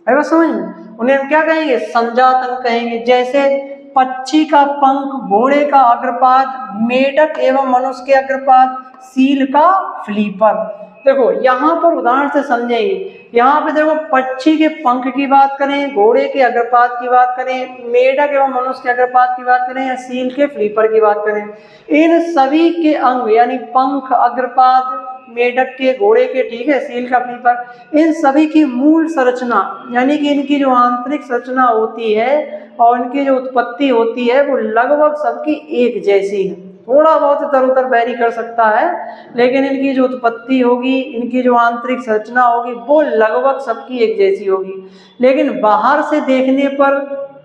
[SPEAKER 1] बात समझ में? उन्हें हम क्या कहेंगे? समजात अंग कहेंगे। जैसे पक्षी का पंख, घोड़े का अग्रपाद, मेढक एवं मनुष्य के अग्रपाद, सील का फ्लीपर। देखो यहाँ पर उदाहरण से समझेंगे। यहाँ पे देखो पक्षी के पंख की बात करें, घोड़े के अग्रपाद की बात करें, मेढक एवं मनुष्य के अग्रपाद की बात करें, या सील के फ्लीपर की बात करें, इन सभी के अंग यानी पंख, अग्रपाद, मेढक के, घोड़े के, ठीक है, सील का फ्लीपर, इन सभी की मूल संरचना यानी कि इनकी जो आंतरिक संरचना होती है और इनकी जो उत्पत्ति होती है वो लगभग सबकी एक जैसी है। थोड़ा बहुत इधर उधर वैरी कर सकता है, लेकिन इनकी जो उत्पत्ति होगी, इनकी जो आंतरिक संरचना होगी वो लगभग सबकी एक जैसी होगी। लेकिन बाहर से देखने पर,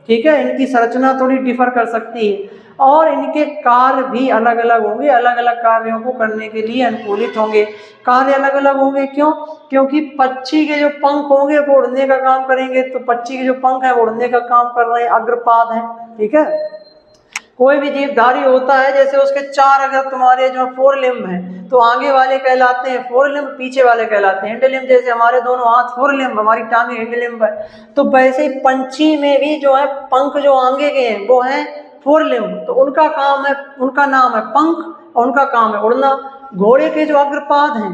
[SPEAKER 1] ठीक है, इनकी संरचना थोड़ी डिफर कर सकती है और इनके कार्य भी अलग अलग होंगे, अलग अलग कार्यों को करने के लिए अनुकूलित होंगे। कार्य अलग अलग होंगे क्यों? क्योंकि पक्षी के जो पंख होंगे वो उड़ने का काम करेंगे, तो पक्षी के जो पंख है वो उड़ने का काम कर रहे हैं, अग्रपाद है। ठीक है, कोई भी जीवधारी होता है जैसे उसके चार अगर तुम्हारे जो फोर लिम्ब है तो आगे वाले कहलाते हैं फोर लिम्ब, पीछे वाले कहलाते हैं हिंड लिम्ब। जैसे हमारे दोनों हाथ फोर लिम्ब, हमारी टांगे हिंड लिम्ब है, तो वैसे ही पंछी में भी जो है पंख जो आगे के हैं वो हैं फोर लिम्ब, तो उनका काम है, उनका नाम है पंख और उनका काम है उड़ना। घोड़े के जो अग्रपाद हैं,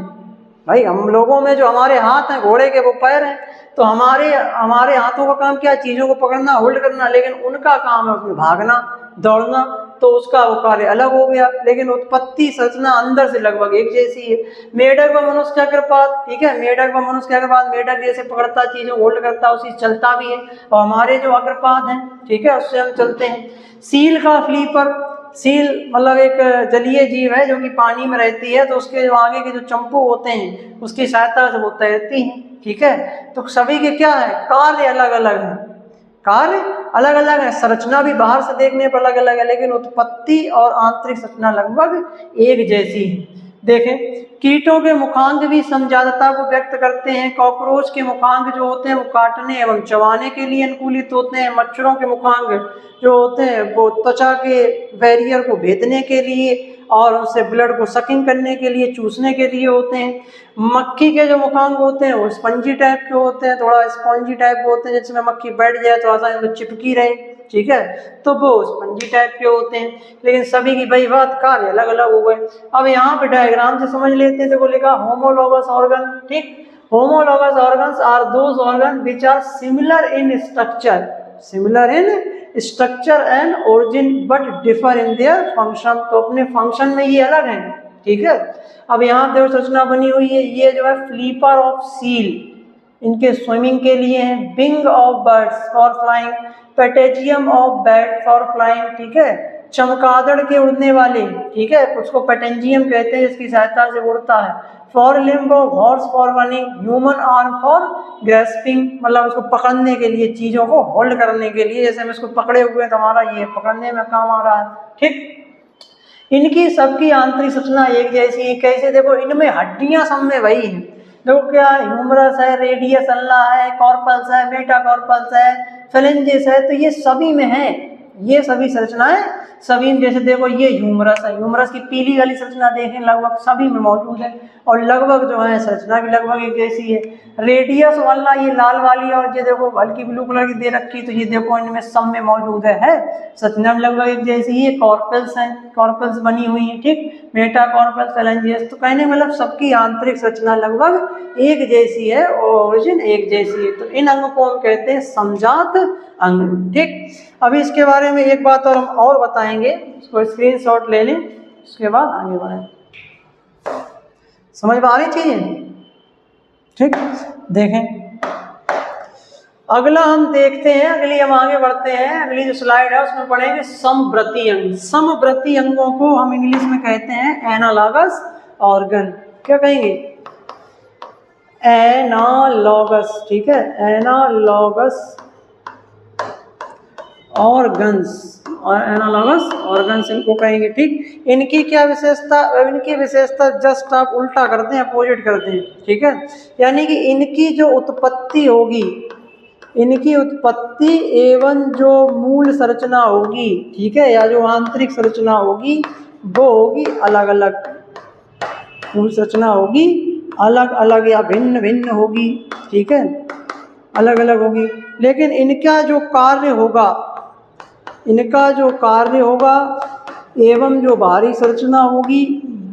[SPEAKER 1] भाई हम लोगों में जो हमारे हाथ हैं घोड़े के वो पैर हैं, तो हमारे हाथों का काम क्या है? चीजों को पकड़ना, होल्ड करना, लेकिन उनका काम है उसमें भागना, दौड़ना, तो उसका वो कार्य अलग हो गया। लेकिन उत्पत्ति संरचना अंदर से लगभग एक जैसी है। मेढक व मनुष्य के अग्रपाद, ठीक है, मेढक व मनुष्य के अग्रपाद, मेढक जैसे पकड़ता चीजों होल्ड करता उसी चलता भी है, और हमारे जो अग्रपाद हैं, ठीक है, उससे हम चलते हैं। सील का फ्लीपर, सील मतलब एक जलीय जीव है जो कि पानी में रहती है, तो उसके जो आगे के जो चंपू होते हैं उसकी सहायता से वो तैरती हैं। ठीक है, तो सभी के क्या है? कार्य अलग अलग है, कार्य अलग अलग है, संरचना भी बाहर से देखने पर अलग अलग है, लेकिन उत्पत्ति और आंतरिक संरचना लगभग एक जैसी है। देखें, कीटों के मुखांग भी समजातता को व्यक्त करते हैं। कॉकरोच के मुखांग जो होते हैं वो काटने एवं चबाने के लिए अनुकूलित होते हैं। मच्छरों के मुखांग जो होते हैं वो त्वचा के बैरियर को भेदने के लिए और उससे ब्लड को सकिंग करने के लिए, चूसने के लिए होते हैं। मक्खी के जो मुखांग होते हैं वो स्पंजी टाइप के होते हैं, थोड़ा स्पंजी टाइप के होते हैं, जिसमें मक्खी बैठ जाए तो आसानी से चिपकी रहे, ठीक है, तो वो स्पंजी टाइप के होते हैं। लेकिन सभी की वही बात, कार्य अलग अलग हो गए। अब यहाँ पे डायग्राम से समझ लेते हैं। देखो लिखा होमोलॉगस ऑर्गन, ठीक, homologous organs are those organ which are similar in structure and origin but differ in their function. तो अपने फंक्शन में ये अलग हैं, ठीक है। अब यहाँ देखो संरचना बनी हुई है, ये जो है फ्लीपर ऑफ सील, इनके स्विमिंग के लिए है। Wing of birds for flying, patagium of bat for flying, ठीक है, चमगादड़ के उड़ने वाले, ठीक है, उसको पेटेंजियम कहते हैं, जिसकी सहायता से उड़ता है। For limb of horse for running, human arm for grasping, मतलब उसको पकड़ने के लिए, चीजों को होल्ड करने के लिए, जैसे हम इसको पकड़े हुए हैं तो हमारा ये पकड़ने में काम आ रहा है, ठीक। इनकी सबकी आंतरिक संरचना एक जैसी है। कैसे? देखो, इनमें हड्डियां सब में वही है। देखो क्या, ह्यूमरस है, रेडियस अल्ला है, कॉर्पल्स है, मेटाकॉर्पल्स है, फेलेंजिस है, तो ये सभी में है, ये सभी संरचनाएं सभी में। जैसे देखो ये ह्यूमरस है, ह्यूमरस की पीली वाली संरचना देखें, लगभग सभी में मौजूद है, और लगभग जो है संरचना भी लगभग एक जैसी है। रेडियस वाला ये लाल वाली, और ये देखो हल्की ब्लू कलर की दे रखी, तो ये देखो इनमें सब में मौजूद है संरचना में लगभग एक जैसी है। कॉर्पल्स हैं, कॉर्पल्स बनी हुई है, ठीक, मेटाकॉर्पल्स, फेलेंजियस, तो कहने मतलब सबकी आंतरिक संरचना लगभग एक जैसी है, ओरिजिन एक जैसी है। तो इन अंगों को हम कहते हैं समजात अंग, ठीक। अभी इसके बारे में एक बात और हम और बताएंगे, इसको स्क्रीनशॉट ले लें, उसके बाद आगे बढ़ें। समझ में आ रही चीजें, ठीक। देखें, अगला हम देखते हैं, अगली हम आगे बढ़ते हैं, अगली जो स्लाइड है उसमें पढ़ेंगे समव्रती अंग। समव्रती अंगों को हम इंग्लिश में कहते हैं एनालॉगस ऑर्गन। क्या कहेंगे? एनालॉगस, ठीक है, एनालॉगस ऑर्गन्स, और एनालॉगस ऑर्गन्स इनको कहेंगे, ठीक। इनकी क्या विशेषता? इनकी विशेषता जस्ट आप उल्टा करते हैं, अपोजिट करते हैं, ठीक है। यानी कि इनकी जो उत्पत्ति होगी, इनकी उत्पत्ति एवं जो मूल संरचना होगी, ठीक है, या जो आंतरिक संरचना होगी वो होगी अलग अलग, मूल संरचना होगी अलग अलग या भिन्न भिन्न होगी, ठीक है, अलग अलग होगी। लेकिन इनका जो कार्य होगा, इनका जो कार्य होगा एवं जो बाहरी संरचना होगी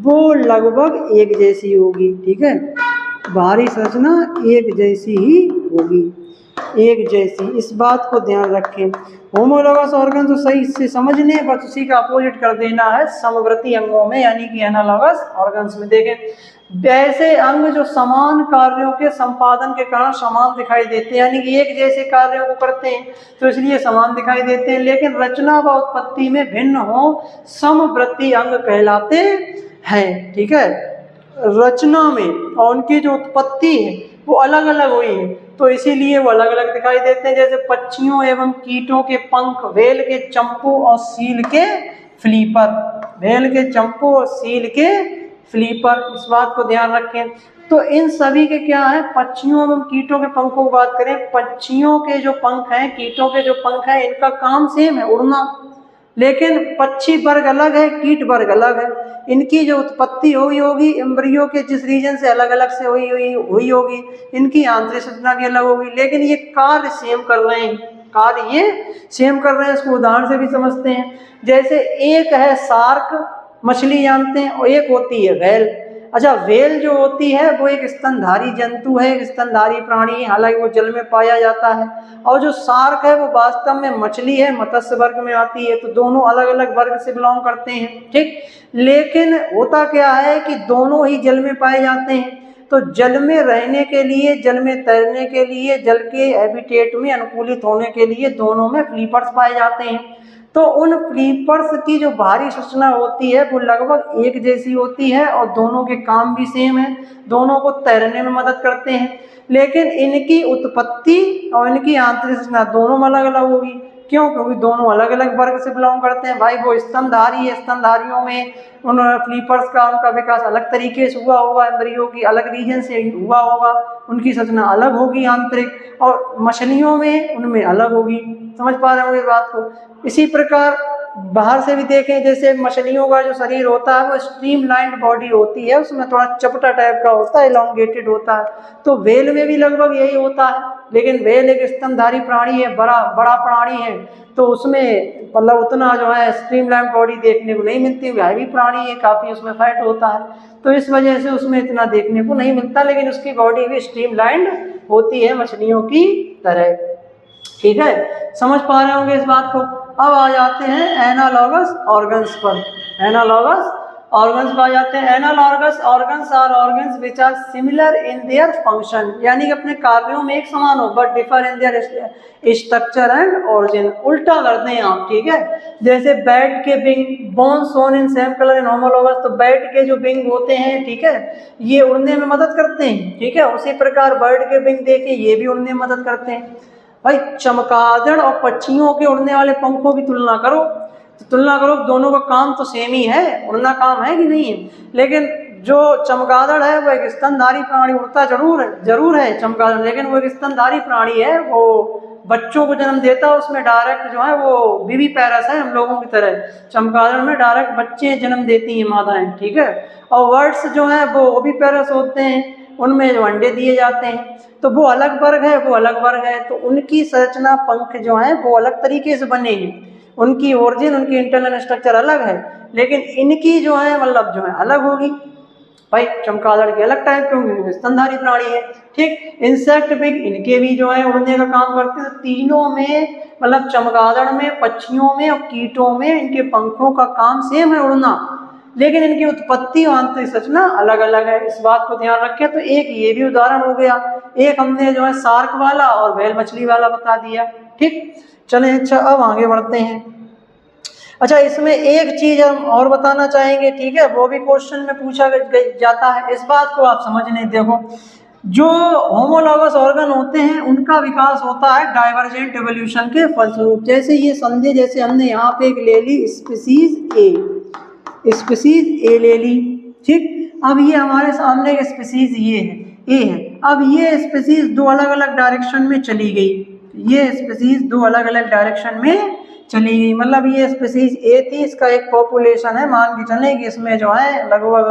[SPEAKER 1] वो लगभग एक जैसी होगी, ठीक है, बाहरी संरचना एक जैसी ही होगी, एक जैसी, इस बात को ध्यान रखें। होमोलॉगस ऑर्गन तो सही से समझने, बस उसी का अपोजिट कर देना है समवर्ती अंगों में, यानी कि एनालॉगस ऑर्गन्स में। देखें, ऐसे अंग जो समान कार्यों के संपादन के कारण समान दिखाई देते हैं, यानी कि एक जैसे कार्यों को करते हैं तो इसलिए समान दिखाई देते हैं, लेकिन रचना व उत्पत्ति में भिन्न हो, समवर्ती अंग कहलाते हैं, ठीक है। रचना में और उनकी जो उत्पत्ति है वो अलग अलग हुई है, तो इसीलिए वो अलग अलग दिखाई देते हैं। जैसे पक्षियों एवं कीटों के पंख, व्हेल के चंपू और सील के फ्लीपर, व्हेल के चंपू और सील के फ्लीपर, इस बात को ध्यान रखें। तो इन सभी के क्या है, पक्षियों एवं कीटों के पंखों की बात करें, पक्षियों के जो पंख हैं, कीटों के जो पंख हैं, इनका काम सेम है, उड़ना, लेकिन पक्षी वर्ग अलग है, कीट वर्ग अलग है। इनकी जो उत्पत्ति हुई होगी एम्ब्रियो के जिस रीजन से अलग अलग से हुई होगी, इनकी आंतरिक संरचना भी अलग होगी, लेकिन ये कार्य सेम कर रहे हैं, कार्य ये सेम कर रहे हैं। इसको उदाहरण से भी समझते हैं। जैसे एक है शार्क, मछली जानते हैं, और एक होती है व्हेल। अच्छा, व्हेल जो होती है वो एक स्तनधारी जंतु है, एक स्तनधारी प्राणी है, हालांकि वो जल में पाया जाता है। और जो शार्क है वो वास्तव में मछली है, मत्स्य वर्ग में आती है। तो दोनों अलग अलग वर्ग से बिलोंग करते हैं, ठीक। लेकिन होता क्या है कि दोनों ही जल में पाए जाते हैं। तो जल में रहने के लिए, जल में तैरने के लिए, जल के हैबिटेट में अनुकूलित होने के लिए दोनों में फ्लीपर्स पाए जाते हैं। तो उन फ्लीपर्स की जो बाहरी सूचना होती है वो लगभग एक जैसी होती है और दोनों के काम भी सेम है, दोनों को तैरने में मदद करते हैं। लेकिन इनकी उत्पत्ति और इनकी आंतरिक सूचना दोनों में अलग अलग होगी। क्यों? क्योंकि दोनों अलग अलग वर्ग से बिलोंग करते हैं। भाई वो स्तनधारी है, स्तनधारियों में उन फ्लीपर्स का उनका विकास अलग तरीके से हुआ होगा, एम्ब्रियो की अलग रीजन से हुआ होगा, उनकी संरचना अलग होगी आंतरिक, और मछलियों में उनमें अलग होगी। समझ पा रहे होंगे इस बात को। इसी प्रकार बाहर से भी देखें, जैसे मछलियों का जो शरीर होता है वो स्ट्रीमलाइंड बॉडी होती है, उसमें थोड़ा चपटा टाइप का होता है, इलॉन्गेटेड होता है। तो व्हेल में भी लगभग यही होता है, लेकिन व्हेल एक स्तनधारी प्राणी है, बड़ा प्राणी है, तो उसमें मतलब उतना जो है स्ट्रीमलाइन बॉडी देखने को नहीं मिलती। हैवी प्राणी है, काफ़ी उसमें फैट होता है, तो इस वजह से उसमें इतना देखने को नहीं मिलता, लेकिन उसकी बॉडी भी स्ट्रीमलाइंड होती है मछलियों की तरह। ठीक है, समझ पा रहे होंगे इस बात को। अब आ जाते हैं एनालॉगस ऑर्गन्स पर। एनालॉगस ऑर्गन्स पर आ जाते हैं। Analogous organs are organs which are similar in their function, यानी कि अपने कार्यों में एक समान हो, but differ in their structure and origin. उल्टा करते हैं आप, ठीक है। जैसे बैट के विंग, बोन सोन in same colour in homologous, तो बैट के जो विंग होते हैं, ठीक है, ये उड़ने में मदद करते हैं, ठीक है। उसी प्रकार बर्ड के विंग देखिए, ये भी उड़ने में मदद करते हैं। भाई चमगादड़ और पक्षियों के उड़ने वाले पंखों की तुलना करो, तो तुलना करो, दोनों का काम तो सेम ही है, उड़ना काम है कि नहीं है। लेकिन जो चमगादड़ है वो एक स्तनधारी प्राणी, उड़ता जरूर है चमगादड़, लेकिन वो एक स्तनधारी प्राणी है, वो बच्चों को जन्म देता है, उसमें डायरेक्ट जो है वो बीवी पैरस है हम लोगों की तरह। चमगादड़ में डायरेक्ट बच्चे जन्म देती हैं मादाएं, ठीक है। और वर्ड्स जो है वो ओवी पैरस होते हैं, उनमें जो अंडे दिए जाते हैं। तो वो अलग वर्ग है, वो अलग वर्ग है, तो उनकी संरचना, पंख जो है वो अलग तरीके से बने हैं, उनकी ओरिजिन, उनकी इंटरनल स्ट्रक्चर अलग है, लेकिन इनकी जो है मतलब जो है अलग होगी। भाई चमगादड़ के अलग टाइप के होंगे, स्तनधारी प्राणी है, ठीक। इंसेक्ट भी, इनके भी जो है उड़ने का काम करते हैं। तो तीनों में मतलब चमगादड़ में, पक्षियों में और कीटों में इनके पंखों का काम सेम है, उड़ना, लेकिन इनकी उत्पत्ति और आंतरिक संरचना अलग अलग है। इस बात को ध्यान रखें। तो एक ये भी उदाहरण हो गया, एक हमने जो है शार्क वाला और व्हेल मछली वाला बता दिया, ठीक। चलें, अच्छा अब आगे बढ़ते हैं। अच्छा, इसमें एक चीज हम और बताना चाहेंगे, ठीक है, वो भी क्वेश्चन में पूछा जाता है। इस बात को आप समझ नहीं, देखो जो होमोलॉगस ऑर्गन होते हैं उनका विकास होता है डाइवर्जेंट एवोल्यूशन के फलस्वरूप। जैसे ये समझे, जैसे हमने यहाँ पे एक ले ली स्पीसीज ए ले ली, ठीक। अब ये हमारे सामने एक स्पीसीज ये है, ए है। अब ये स्पीसीज दो अलग अलग डायरेक्शन में चली गई, ये स्पीसीज दो अलग अलग डायरेक्शन में चली गई। मतलब ये स्पीसीज ए थी, इसका एक पॉपुलेशन है, मान के चलें कि इसमें जो है लगभग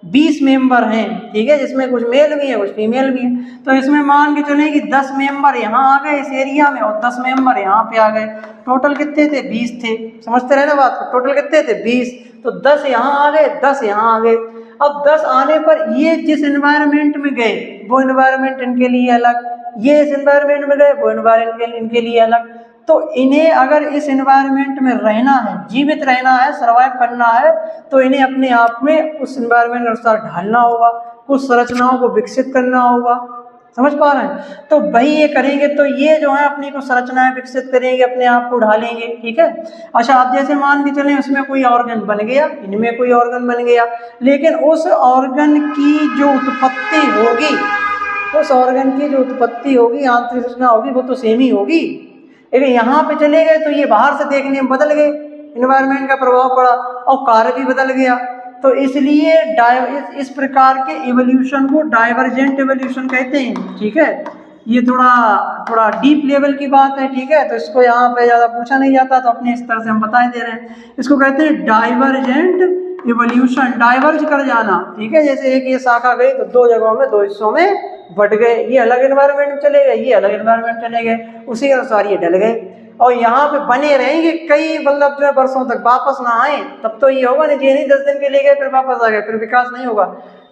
[SPEAKER 1] 20 मेंबर हैं, ठीक है, जिसमें कुछ मेल भी है कुछ फीमेल भी है। तो इसमें मान के चलें कि 10 मेंबर यहाँ आ गए इस एरिया में और 10 मेंबर यहाँ पे आ गए। टोटल कितने थे? 20 थे। समझते रहे ना बात को, टोटल कितने थे? 20। तो 10 यहाँ आ गए, 10 यहाँ आ गए। अब 10 आने पर ये जिस एनवायरनमेंट में गए वो एनवायरनमेंट इनके लिए अलग, ये इस एनवायरनमेंट में गए वो एनवायरनमेंट इनके लिए अलग। तो इन्हें अगर इस एनवायरनमेंट में रहना है, जीवित रहना है, सर्वाइव करना है, तो इन्हें अपने आप में उस एनवायरनमेंट के अनुसार ढालना होगा, कुछ संरचनाओं को विकसित करना होगा। समझ पा रहे हैं? तो वही ये करेंगे, तो ये जो है अपनी कुछ संरचनाएं विकसित करेंगे, अपने आप को ढालेंगे, ठीक है। अच्छा, आप जैसे मान के चलें उसमें कोई ऑर्गन बन गया, इनमें कोई ऑर्गन बन गया, लेकिन उस ऑर्गन की जो उत्पत्ति होगी उस ऑर्गन की जो उत्पत्ति होगी, आंतरिक संरचना होगी, वो तो सेम ही होगी। लेकिन यहाँ पे चले गए तो ये बाहर से देखने में बदल गए, इन्वायरमेंट का प्रभाव पड़ा और कार्य भी बदल गया। तो इसलिए इस प्रकार के इवोल्यूशन को डाइवर्जेंट इवोल्यूशन कहते हैं। ठीक है, ये थोड़ा डीप लेवल की बात है। ठीक है, तो इसको यहाँ पे ज़्यादा पूछा नहीं जाता, तो अपने इस तरह से हम बता दे रहे हैं। इसको कहते हैं डाइवर्जेंट इवोल्यूशन, डाइवर्ज कर जाना। ठीक है, जैसे एक ये शाखा गई तो दो जगहों में, दो हिस्सों में बढ़ गए, ये अलग एनवायरनमेंट में चले गए, ये अलग एनवायरनमेंट चले गए, उसी के अनुसार ये ढल गए और यहाँ पे बने रहेंगे कई मतलब जो है वर्षों तक, वापस ना आए। तब तो ये होगा नहीं, ये नहीं 10 दिन के लिए गए फिर वापस आ गए, फिर विकास नहीं होगा।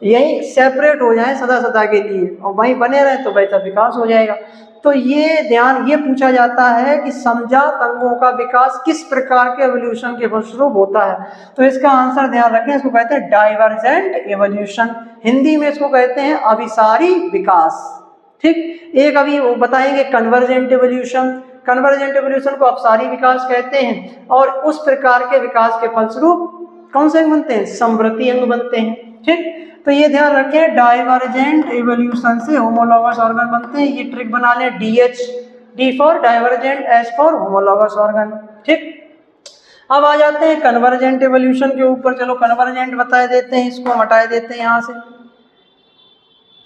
[SPEAKER 1] यहीं सेपरेट हो जाए सदा सदा के लिए और वहीं बने रहे तो वैसा विकास हो जाएगा। तो ये ध्यान ये पूछा जाता है कि समजात अंगों का विकास किस प्रकार के एवोल्यूशन के फलस्वरूप होता है। तो इसका आंसर ध्यान रखें, इसको कहते हैं डाइवर्जेंट एवोल्यूशन, हिंदी में इसको कहते हैं अभिसारी विकास। ठीक, एक अभी वो बताएंगे कन्वर्जेंट एवोल्यूशन। कन्वर्जेंट एवोल्यूशन को अपसारी विकास कहते हैं और उस प्रकार के विकास के फलस्वरूप कौन से अंग बनते हैं, समवर्ती अंग बनते हैं। ठीक, तो ये ध्यान रखें, डाइवर्जेंट एवोल्यूशन से होमोलॉगस ऑर्गन बनते हैं। ये ट्रिक बना लें, DH, D for divergent, H for homologous organ. ठीक, अब आ जाते हैं कन्वर्जेंट एवोल्यूशन के ऊपर। चलो कन्वर्जेंट बता देते हैं, इसको हटा देते हैं यहाँ से।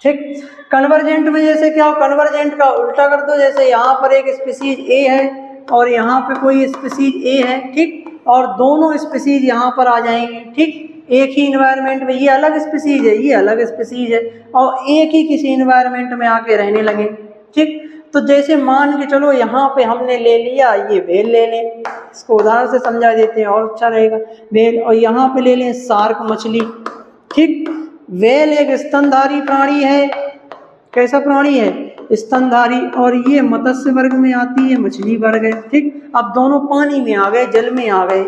[SPEAKER 1] ठीक, कन्वर्जेंट में जैसे क्या हो, कन्वर्जेंट का उल्टा कर दो, जैसे यहाँ पर एक स्पीसीज ए है और यहाँ पे कोई स्पीसीज ए है। ठीक, और दोनों स्पीसीज यहाँ पर आ जाएंगे। ठीक, एक ही इन्वायरमेंट में, ये अलग स्पीसीज है, ये अलग स्पीसीज है और एक ही किसी इन्वायरमेंट में आके रहने लगे। ठीक, तो जैसे मान के चलो यहाँ पे हमने ले लिया, ये व्हेल ले लें, इसको उदाहरण से समझा देते हैं और अच्छा रहेगा। व्हेल, और यहाँ पे ले लें शार्क मछली। ठीक, व्हेल एक स्तनधारी प्राणी है। कैसा प्राणी है, स्तनधारी, और ये मत्स्य वर्ग में आती है, मछली वर्ग है। ठीक, अब दोनों पानी में आ गए, जल में आ गए।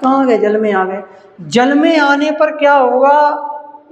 [SPEAKER 1] कहाँ गए, जल में आ गए। जल में आने पर क्या होगा,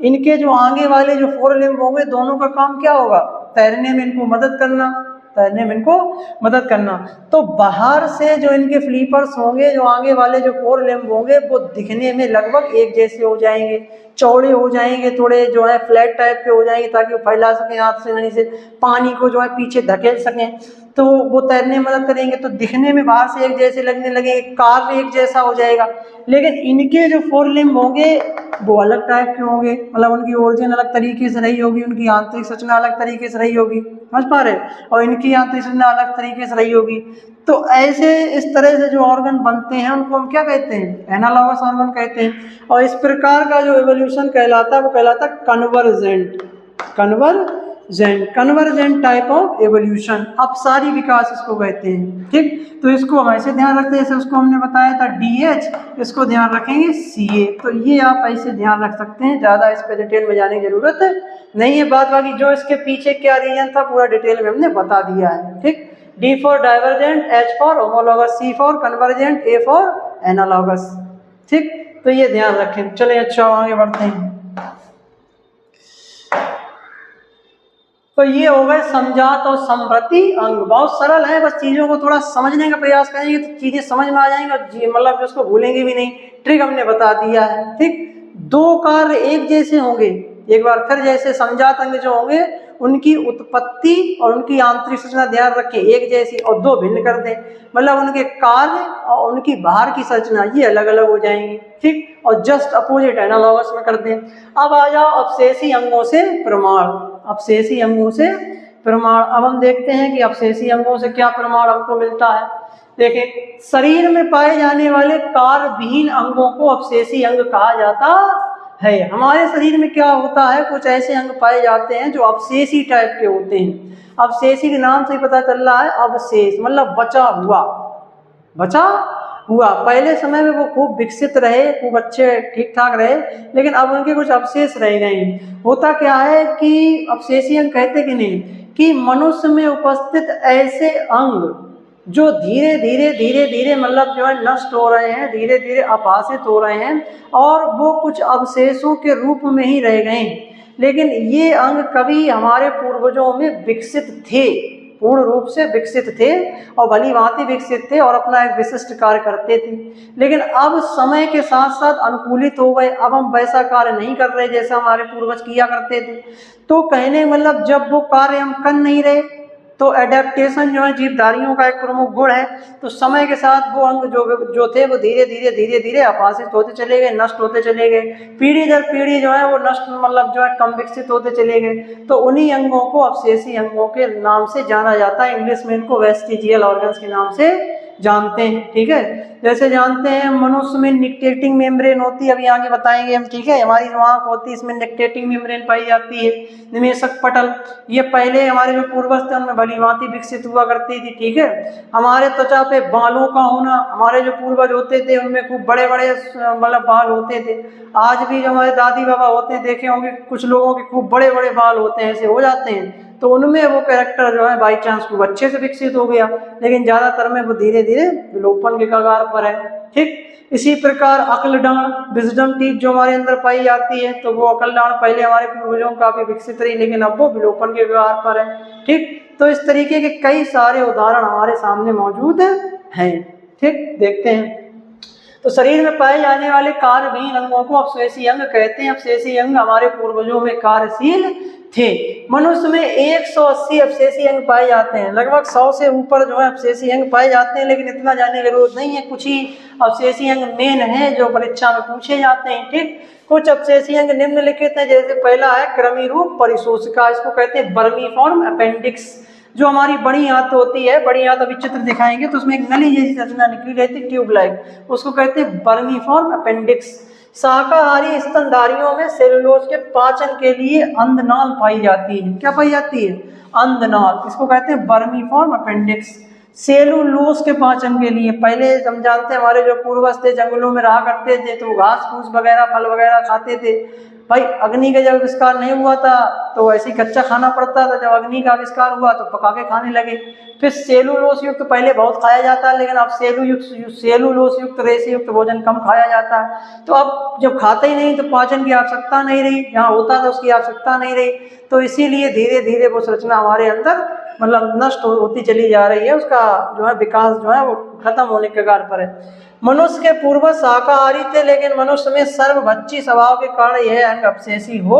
[SPEAKER 1] इनके जो आगे वाले जो फोर लिम्ब होंगे, दोनों का काम क्या होगा, तैरने में इनको मदद करना, तैरने में इनको मदद करना। तो बाहर से जो इनके फ्लीपर्स होंगे, जो आगे वाले जो फोर लिम्ब होंगे, वो दिखने में लगभग एक जैसे हो जाएंगे, चौड़े हो जाएंगे, थोड़े जो है फ्लैट टाइप के हो जाएंगे, ताकि वो फैला सकें हाथ से, यानी से पानी को जो है पीछे धकेल सकें, तो वो तैरने में मदद करेंगे। तो दिखने में बाहर से एक जैसे लगने लगेंगे, कार्य एक जैसा हो जाएगा। लेकिन इनके जो फोर लिम्ब होंगे वो अलग टाइप के होंगे, मतलब उनकी ओरिजिन अलग तरीके से रही होगी, उनकी आंतरिक संरचना अलग तरीके से रही होगी, समझ पा रहे, और इनकी आंतरिक संरचना अलग तरीके से रही होगी। तो ऐसे इस तरह से जो ऑर्गन बनते हैं उनको हम क्या कहते हैं, एनालॉगस ऑर्गन कहते हैं। और इस प्रकार का जो इवोल्यूशन कहलाता है वो कहलाता है convergent, convergent type of evolution, अपसारी विकास इसको कहते हैं। ठीक, तो इसको हम ऐसे ध्यान रखते हैं, जैसे उसको हमने बताया था DH, इसको ध्यान रखेंगे CA। तो ये आप ऐसे ध्यान रख सकते हैं, ज़्यादा इस पर डिटेल में जाने की जरूरत नहीं है। बात बाकी जो इसके पीछे क्या रीजन था पूरा डिटेल में हमने बता दिया है। ठीक, D for divergent, H for homologous, C for convergent, A for analogous. ठीक, तो ये ध्यान रखें। चलिए अच्छा आगे बढ़ते हैं। तो ये हो गए समजात और समवर्ती अंग, बहुत सरल है, बस चीज़ों को थोड़ा समझने का प्रयास करेंगे तो चीज़ें समझ में आ जाएंगी और मतलब उसको भूलेंगे भी नहीं। ट्रिक हमने बता दिया है। ठीक, दो कार्य एक जैसे होंगे, एक बार फिर जैसे समजात अंग जो होंगे उनकी उत्पत्ति और उनकी आंतरिक संरचना ध्यान रखें एक जैसी, और दो भिन्न कर दें, मतलब उनके कार्य और उनकी बाहर की संरचना ये अलग अलग हो जाएंगी। ठीक, और जस्ट अपोजिट एनालॉगस में कर दें। अब आ जाओ अपशेषी अंगों से प्रमाण, अपशेषी अंगों से प्रमाण। अब हम देखते हैं कि अपशेषी अंगों से क्या प्रमाण हमको मिलता है। देखिए, शरीर में पाए जाने वाले कार्यविहीन अंगों को अपशेषी अंग कहा जाता है। हमारे शरीर में क्या होता है, कुछ ऐसे अंग पाए जाते हैं जो अपशेषी टाइप के होते हैं। अपशेषी के नाम से ही पता चल रहा है, अवशेष मतलब बचा हुआ। पहले समय में वो खूब विकसित रहे, खूब अच्छे ठीक ठाक रहे, लेकिन अब उनके कुछ अवशेष रह गए हैं। होता क्या है कि अपशेषी अंग कहते कि नहीं, कि मनुष्य में उपस्थित ऐसे अंग जो धीरे धीरे मतलब जो है नष्ट हो रहे हैं, धीरे धीरे अपहासित हो रहे हैं, और वो कुछ अवशेषों के रूप में ही रह गए हैं। लेकिन ये अंग कभी हमारे पूर्वजों में विकसित थे, पूर्ण रूप से विकसित थे और भली भांति विकसित थे और अपना एक विशिष्ट कार्य करते थे। लेकिन अब समय के साथ साथ अनुकूलित हो गए, अब हम वैसा कार्य नहीं कर रहे जैसा हमारे पूर्वज किया करते थे। तो कहने मतलब जब वो कार्य हम कर नहीं रहे तो एडेप्टेशन जो है जीवधारियों का एक प्रमुख गुण है। तो समय के साथ वो अंग जो थे वो धीरे धीरे आपाशित होते चले गए, नष्ट होते चले गए, पीढ़ी दर पीढ़ी जो है वो नष्ट मतलब जो है कम विकसित होते चले गए। तो उन्हीं अंगों को अवशेषी अंगों के नाम से जाना जाता है। इंग्लिश में इनको वेस्टिजियल ऑर्गन्स के नाम से जानते हैं। ठीक है, जैसे जानते हैं मनुष्य में निक्टेटिंग मेम्ब्रेन होती है, अभी आगे बताएंगे हम। ठीक है, हमारी जो आंख होती है इसमें निक्टेटिंग मेम्ब्रेन पाई जाती है। निमेशक पटल, ये पहले हमारे जो पूर्वज थे उनमें भली भांति विकसित हुआ करती थी। ठीक है, हमारे त्वचा पे बालों का होना, हमारे जो पूर्वज होते थे उनमें खूब बड़े बड़े मतलब बाल होते थे। आज भी जो हमारे दादी बाबा होते हैं देखे होंगे कुछ लोगों के खूब बड़े बड़े बाल होते हैं, ऐसे हो जाते हैं। तो उनमें वो कैरेक्टर जो है बाई चांस खूब अच्छे से विकसित हो गया, लेकिन ज़्यादातर में वो धीरे धीरे विलोपन के कगार पर है। ठीक, इसी प्रकार अक्लडान विजडम टीथ जो हमारे अंदर पाई जाती है, तो वो अक्लडान पहले हमारे पूर्वजों में काफी विकसित रही, लेकिन अब वो विलोपन के कगार पर है। ठीक, तो इस तरीके के कई सारे उदाहरण हमारे सामने मौजूद हैं। ठीक, देखते हैं। तो शरीर में पाए जाने वाले कार्यविहीन अंगों को अवशेषी अंग कहते हैं। अवशेषी अंग हमारे पूर्वजों में कार्यशील थे। मनुष्य में 180 अवशेषी अंग पाए जाते हैं, लगभग 100 से ऊपर जो है अवशेषी अंग पाए जाते हैं, लेकिन इतना जानने की जरूरत नहीं है। कुछ ही अवशेषी अंग मेन है जो परीक्षा में पूछे जाते हैं। ठीक, कुछ अवशेषी अंग निम्नलिखित हैं, जैसे पहला है क्रमी रूप परिशोषिका, इसको कहते हैं वर्मीफॉर्म अपेंडिक्स। जो हमारी बड़ी आंत होती है, बड़ी आंत अभी चित्र दिखाएंगे तो उसमें एक नली जैसी रचना निकली रहती है ट्यूब लाइक, उसको कहते हैं वर्मीफॉर्म अपेंडिक्स। शाकाहारी स्तनधारियों में सेलुलोज के पाचन के लिए अंधनाल पाई जाती है। क्या पाई जाती है? अंधनाल, इसको कहते हैं वर्मीफॉर्म अपेंडिक्स। सेलुलोज के पाचन के लिए, पहले हम जानते हैं हमारे जो पूर्वज थे जंगलों में रहा करते थे तो घास फूस वगैरह फल वगैरह खाते थे। भाई अग्नि का जब आविष्कार नहीं हुआ था तो ऐसे ही कच्चा खाना पड़ता था, जब अग्नि का आविष्कार हुआ तो पका के खाने लगे। फिर सेलुलोज युक्त पहले बहुत खाया जाता है, लेकिन अब सेलुलोज युक्त रेशे युक्त भोजन कम खाया जाता है। तो अब जब खाते ही नहीं तो पाचन की आवश्यकता नहीं रही, जहाँ होता था उसकी आवश्यकता नहीं रही, तो इसीलिए धीरे धीरे वो संरचना हमारे अंदर मतलब नष्ट होती चली जा रही है, उसका जो है विकास जो है वो खत्म होने के कगार पर है। मनुष्य के पूर्वज शाकाहारी थे, लेकिन मनुष्य में सर्वभक्षी स्वभाव के कारण यह अंग अवशेषी हो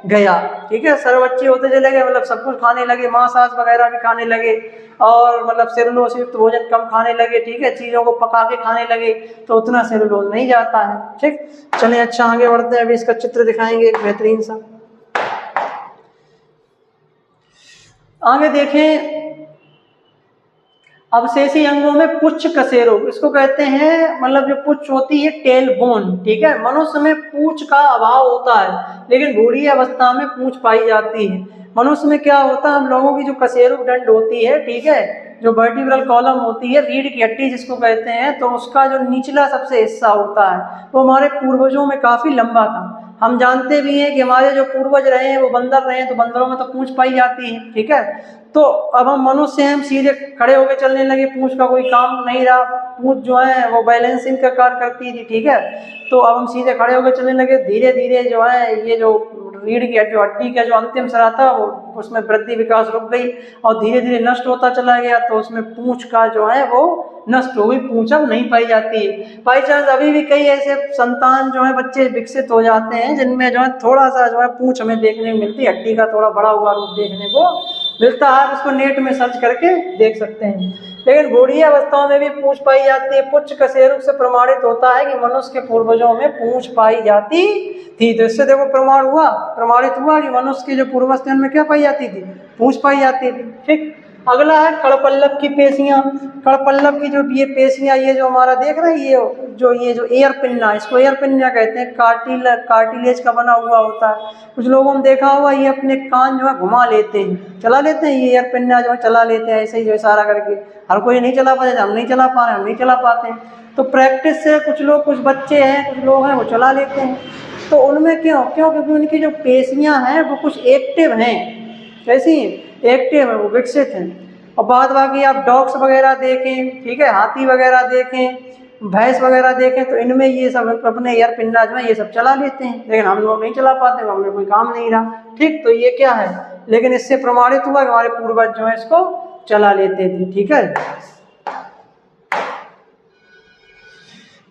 [SPEAKER 1] गया। ठीक है, सर्वभक्षी होते चले गए, मतलब सब कुछ खाने लगे, मांस आस वगैरह भी खाने लगे और मतलब सेलुलोज युक्त भोजन कम खाने लगे। ठीक है, चीज़ों को पका के खाने लगे तो उतना सेलुलोज नहीं जाता है। ठीक, चलिए अच्छा आगे बढ़ते हैं। अभी इसका चित्र दिखाएंगे एक बेहतरीन सा। आगे देखें, अवशेषी अंगों में पुच्छ कशेरुक, इसको कहते हैं मतलब जो पुच्छ होती है टेल बोन। ठीक है, मनुष्य में पूंछ का अभाव होता है, लेकिन बूढ़ी अवस्था में पूंछ पाई जाती है। मनुष्य में क्या होता है, हम लोगों की जो कशेरुक दंड होती है, ठीक है, जो वर्टिब्रल कॉलम होती है, रीढ़ की हड्डी जिसको कहते हैं, तो उसका जो निचला सबसे हिस्सा होता है वो हमारे पूर्वजों में काफी लंबा था। हम जानते भी हैं कि हमारे जो पूर्वज रहे हैं वो बंदर रहे हैं, तो बंदरों में तो पूंछ पाई जाती है। ठीक है, तो अब हम मनुष्य हैं, हम सीधे खड़े होकर चलने लगे, पूंछ का कोई काम नहीं रहा। पूंछ जो है वो बैलेंसिंग का कार्य करती थी। ठीक है, तो अब हम सीधे खड़े होकर चलने लगे। धीरे धीरे जो है ये जो रीढ़ की जो हड्डी का जो अंतिम सरा था वो उसमें वृद्धि विकास रुक गई और धीरे धीरे नष्ट होता चला गया, तो उसमें पूंछ का जो है वो नष्ट हो गई, पूंछ अब नहीं पाई जाती है। बाई चांस अभी भी कई ऐसे संतान जो है बच्चे विकसित हो जाते हैं जिनमें जो है थोड़ा सा जो है पूंछ हमें देखने को मिलती है, हड्डी का थोड़ा बड़ा हुआ रूप देखने को मिलता है। आप उसको नेट में सर्च करके देख सकते हैं। लेकिन बूढ़ी अवस्थाओं में भी पूंछ पाई जाती है। पुच्छ कशेरुक से प्रमाणित होता है कि मनुष्य के पूर्वजों में पूंछ पाई जाती थी। तो इससे देखो प्रमाणित हुआ कि मनुष्य के जो पूर्वज थे उनमें क्या पाई जाती थी? पूंछ पाई जाती थी। ठीक, अगला है कड़पल्लव की पेशियां। कड़पल्लव की जो ये पेशियां, ये जो हमारा देख रहे हैं ये जो एयर पिन्ना, इसको एयर पिन्ना कहते हैं, कार्टिलेज का बना हुआ होता है। कुछ लोगों ने देखा हुआ ये अपने कान जो है घुमा लेते हैं, चला लेते हैं, ये एयर पिन्ना जो है चला लेते हैं ऐसे ही जो इशारा करके। हर कोई नहीं चला पाते, हम नहीं चला पा रहे, हम नहीं चला पाते हैं। तो प्रैक्टिस से कुछ बच्चे हैं, कुछ लोग हैं वो चला लेते हैं। तो उनमें क्यों? क्योंकि उनकी जो पेशियां हैं वो कुछ एक्टिव हैं। कैसी एक्टिव है, वो विकसित हैं। और बाद बाकी आप डॉग्स वगैरह देखें, ठीक है, हाथी वगैरह देखें, भैंस वगैरह देखें, तो इनमें ये सब अपने एयर पिंडा जो है ये सब चला लेते हैं, लेकिन हम लोग नहीं चला पाते, हमें कोई काम नहीं रहा। ठीक, तो ये क्या है, लेकिन इससे प्रमाणित हुआ कि हमारे पूर्वज जो है इसको चला लेते थे, ठीक है।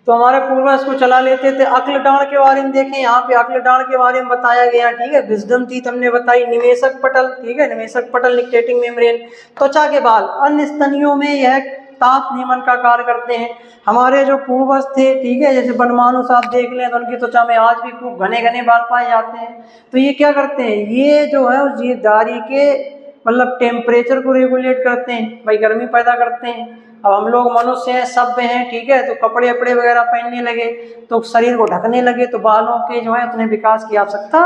[SPEAKER 1] तो हमारे पूर्वज को चला लेते थे। अक्ल डाँड़ के बारे में देखें, यहाँ पे अक्ल डाँड़ के बारे में बताया गया, ठीक है। विजडम टीथ हमने बताई, निवेशक पटल, ठीक है, निवेशक पटल निकटेटिंग मेम्ब्रेन। त्वचा के बाल, अन्य स्तनियों में यह ताप नियमन का कार्य करते हैं। हमारे जो पूर्वज थे, ठीक है, जैसे बनमानुस आप देख लें तो उनकी त्वचा में आज भी खूब घने घने बाल पाए जाते हैं। तो ये क्या करते हैं, ये जो है उस जीवधारी के मतलब टेम्परेचर को रेगुलेट करते हैं, भाई गर्मी पैदा करते हैं। अब हम लोग मनुष्य हैं, सभ्य हैं, ठीक है, तो कपड़े वपड़े वगैरह पहनने लगे तो शरीर को ढकने लगे तो बालों के जो है उतने विकास की आवश्यकता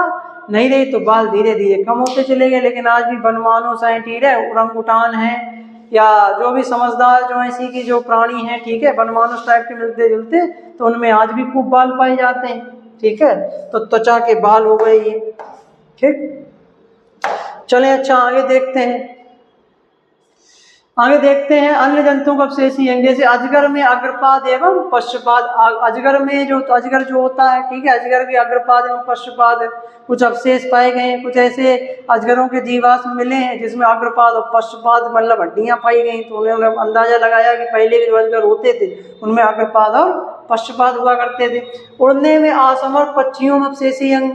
[SPEAKER 1] नहीं रही, तो बाल धीरे धीरे कम होते चले गए। लेकिन आज भी बनमानुस हैं, ठीक है, ओरंगुटान हैं या जो भी समझदार जो ऐसी की जो प्राणी हैं, ठीक है, बनमानुस टाइप के मिलते जुलते, तो उनमें आज भी खूब बाल पाए जाते हैं, ठीक है। तो त्वचा के बाल हो गए ये, ठीक। चलें अच्छा आगे देखते हैं, आगे देखते हैं अन्य जंतुओं का अवशेषी अंग। जैसे अजगर में अग्रपाद एवं पश्चपाद, अजगर में जो अजगर जो होता है, ठीक है, अजगर के अग्रपाद एवं पश्चपाद कुछ अवशेष पाए गए हैं। कुछ ऐसे अजगरों के जीवाश्म मिले हैं जिसमें अग्रपाद और पश्चपाद मतलब हड्डियां पाई गई। तो उन्होंने अंदाजा लगाया कि पहले के जो अजगर होते थे उनमें अग्रपाद और पश्चपाद हुआ करते थे। उड़ने में असमर्थ पक्षियों में अवशेषी अंग,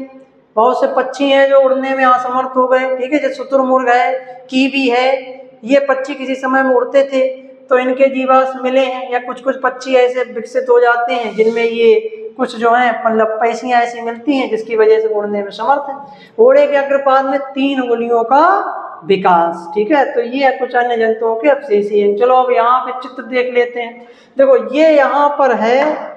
[SPEAKER 1] बहुत से पक्षी हैं जो उड़ने में असमर्थ हो गए, ठीक है, जैसे शुतुरमुर्ग है, कीवी है, ये पक्षी किसी समय में उड़ते थे तो इनके जीवाश्म मिले हैं। या कुछ कुछ पक्षी ऐसे विकसित हो जाते हैं जिनमें ये कुछ जो है मतलब पेशियां ऐसी मिलती हैं जिसकी वजह से उड़ने में समर्थ है। घोड़े के अग्रपाद में 3 उंगलियों का विकास, ठीक है। तो ये है कुछ अन्य जंतुओं के अवशेषी हैं। चलो अब यहाँ पे चित्र देख लेते हैं। देखो ये यहाँ पर है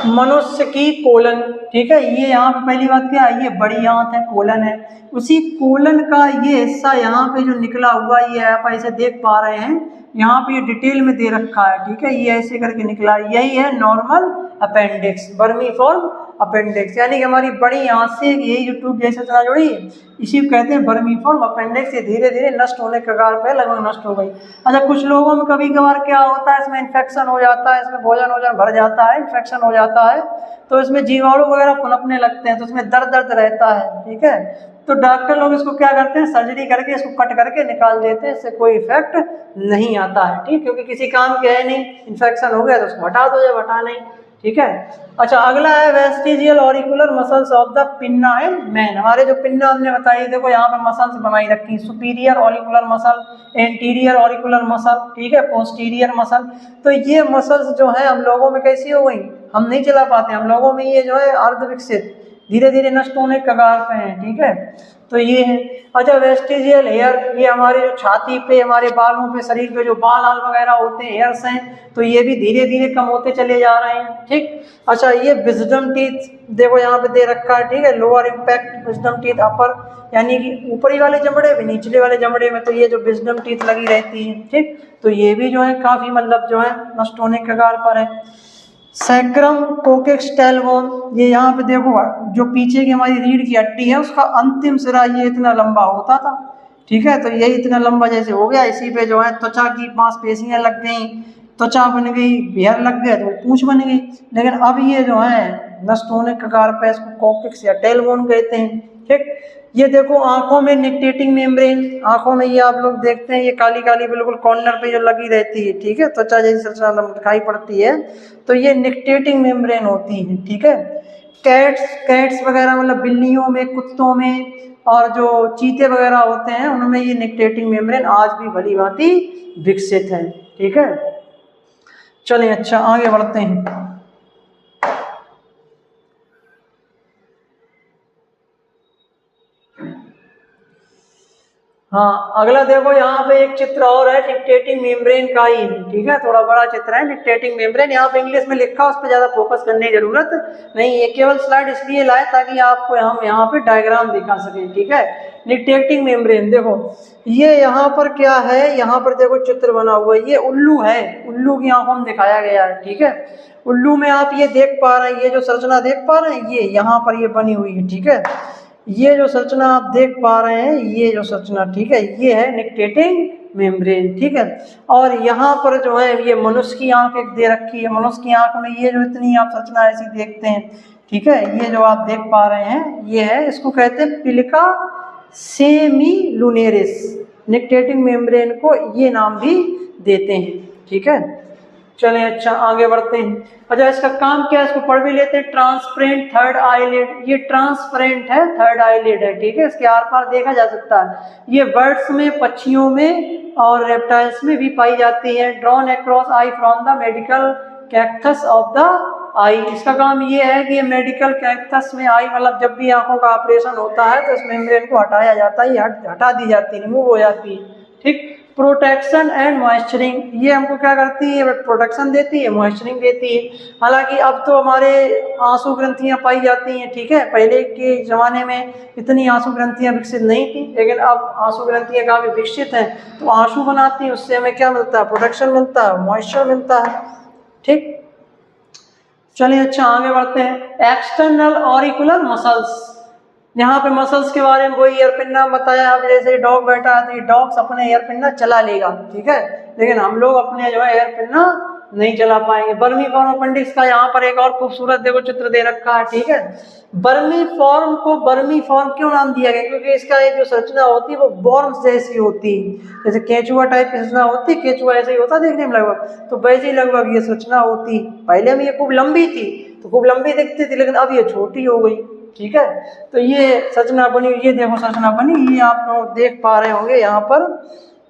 [SPEAKER 1] मनुष्य की कोलन, ठीक है, ये यहाँ पे पहली बात क्या है, ये बड़ी आंत है, कोलन है। उसी कोलन का ये हिस्सा यहाँ पे जो निकला हुआ, ये आप ऐसे देख पा रहे हैं, यहाँ पे ये डिटेल में दे रखा है, ठीक है, ये ऐसे करके निकला, यही है नॉर्मल अपेंडिक्स, वर्मीफॉर्म अपेंडिक्स, यानी कि हमारी बड़ी आंत से यही जो ट्यूब जैसे तरह जुड़ी है इसी को कहते हैं वर्मीफॉर्म अपेंडिक्स। ये धीरे धीरे नष्ट होने के कगार पे, लगभग नष्ट हो गई। अच्छा कुछ लोगों में कभी कभार क्या होता है, इसमें इन्फेक्शन हो जाता है, इसमें भोजन भर जाता है, इन्फेक्शन हो जाता है तो इसमें जीवाणु वगैरह पनपने लगते हैं, तो इसमें दर्द रहता है, ठीक है। तो डॉक्टर लोग इसको क्या करते हैं, सर्जरी करके इसको कट करके निकाल देते हैं, इससे कोई इफेक्ट नहीं आता है, ठीक, क्योंकि किसी काम के है नहीं, इन्फेक्शन हो गया तो उसको हटा दो, जब हटा नहीं, ठीक है। अच्छा अगला है vestigial auricular muscles of the pinna and man. हमारे जो पिन्ना हमने बताई, देखो यहाँ पे मसल्स बनाई रखी, superior auricular muscle, anterior auricular muscle, ठीक है, पोस्टीरियर मसल। तो ये मसल्स जो है हम लोगों में कैसी हो गई, हम नहीं चला पाते, हम लोगों में ये जो है अर्ध विकसित धीरे धीरे नष्ट होने के कगार पे हैं, ठीक है। तो ये है। अच्छा वेस्टिजियल हेयर, ये हमारे जो छाती पे, हमारे बालों पे, शरीर पे जो बाल आल वगैरह होते हैं, हेयर्स हैं, तो ये भी धीरे धीरे कम होते चले जा रहे हैं, ठीक। अच्छा ये विजडम टीथ, देखो यहाँ पे दे रखा है, ठीक है, लोअर इम्पैक्ट विजडम टीथ अपर, यानी कि ऊपरी वाले जबड़े में, निचले वाले जबड़े में, तो ये जो विजडम टीथ लगी रहती है, ठीक। तो ये भी जो है काफी मतलब जो है नष्ट होने के कगार पर है। सैक्रम कोकेक्स टेलबोन, ये यहाँ पे देखो जो पीछे की हमारी रीढ़ की हड्डी है उसका अंतिम सिरा ये इतना लंबा होता था, ठीक है, तो यही इतना लंबा जैसे हो गया, इसी पे जो है त्वचा की मांसपेशियां लग गई, त्वचा बन गई, हेयर लग गए तो पूंछ बन गई। लेकिन अब ये जो है नष्ट होने के कगार पे, इसको कोकेक्स या टेलबोन कहते हैं, ठीक। ये देखो आंखों में निकटेटिंग मेम्ब्रेन, आंखों में ये आप लोग देखते हैं ये काली काली बिल्कुल कॉर्नर पे जो लगी रहती है, ठीक है, त्वचा जैसी संरचना दिखाई पड़ती है, तो ये निकटेटिंग मेम्ब्रेन होती है, ठीक है। कैट्स वगैरह मतलब बिल्लियों में, कुत्तों में और जो चीते वगैरह होते हैं उनमें ये निकटेटिंग मेम्ब्रेन आज भी भली भांति विकसित है, ठीक है। चलें अच्छा आगे बढ़ते हैं। हाँ अगला देखो यहाँ पे एक चित्र और है निकटेटिंग मेम्ब्रेन का ही, ठीक है, थोड़ा बड़ा चित्र है निकटेटिंग मेम्ब्रेन, यहाँ पे इंग्लिश में लिखा, उस पर ज्यादा फोकस करने की जरूरत नहीं है, केवल स्लाइड इसलिए लाए ताकि आपको हम यहाँ पे डायग्राम दिखा सकें, ठीक है। निकटेटिंग मेम्ब्रेन देखो ये यहाँ पर क्या है, यहाँ पर देखो चित्र बना हुआ है, ये उल्लू है, उल्लू की आंखों में दिखाया गया है, ठीक है। उल्लू में आप ये देख पा रहे हैं, ये जो संरचना देख पा रहे हैं, ये यहाँ पर ये बनी हुई है, ठीक है, ये जो संरचना आप देख पा रहे हैं, ये जो संरचना, ठीक है, ये है निकटेटिंग मेम्ब्रेन, ठीक है। और यहाँ पर जो है ये मनुष्य की आंख एक दे रखी है, मनुष्य की आंख में ये जो इतनी आप संरचना ऐसी देखते हैं, ठीक है, ये जो आप देख पा रहे हैं ये है, इसको कहते हैं पिलिका सेमीलुनेरिस, निकटेटिंग मेम्ब्रेन को ये नाम भी देते हैं। ठीक है, चलें अच्छा आगे बढ़ते हैं। अच्छा, इसका काम क्या है, इसको पढ़ भी लेते हैं। ट्रांसपेरेंट थर्ड आईलिड, ये ट्रांसपेरेंट है, थर्ड आईलिड है। ठीक है, इसके आर पार देखा जा सकता है। ये बर्ड्स में, पक्षियों में और रेप्टाइल्स में भी पाई जाती है। Drawn across eye from the medical cactus of the eye. इसका काम ये है कि ये मेडिकल कैक्टस में आई, मतलब जब भी आंखों का ऑपरेशन होता है तो इस मेम्ब्रेन को हटाया जाता है, ये हटा दी जाती है, रिमूव हो जाती है। ठीक, प्रोटेक्शन एंड मॉइस्चरिंग, ये हमको क्या करती है, प्रोटेक्शन देती है, मॉइस्चरिंग देती है। हालांकि अब तो हमारे आंसू ग्रंथियां पाई जाती हैं। ठीक है, पहले के ज़माने में इतनी आंसू ग्रंथियां विकसित नहीं थी, लेकिन अब आंसू ग्रंथियां काफ़ी विकसित हैं, तो आंसू बनाती हैं, उससे हमें क्या मिलता है, प्रोटेक्शन मिलता है, मॉइस्चर मिलता है। ठीक, चलिए अच्छा आगे बढ़ते हैं। एक्सटर्नल ऑरिकुलर मसल्स, यहाँ पे मसल्स के बारे में वही एयर पिन्ना बताया। अब जैसे डॉग बैठा है तो ये डॉग्स अपने एयर पिन्ना चला लेगा, ठीक है, लेकिन हम लोग अपने जो है एयर पिन्ना नहीं चला पाएंगे। बर्मी फॉर्म अपेंडिक्स का यहाँ पर एक और खूबसूरत देखो चित्र दे रखा है। ठीक है, बर्मी फॉर्म को बर्मी फॉर्म क्यों नाम दिया गया, क्योंकि इसका एक जो संरचना होती है वो बॉर्म्स जैसी होती है, जैसे केचुआ टाइप की संरचना होती है, केचुआ ऐसे ही होता देखने में लगभग, तो वैसे ही लगभग ये संरचना होती। पहले में ये खूब लंबी थी, तो खूब लंबी दिखती थी, लेकिन अब ये छोटी हो गई। ठीक है, तो ये संरचना बनी, ये देखो संरचना बनी, ये आप लोग देख पा रहे होंगे यहाँ पर,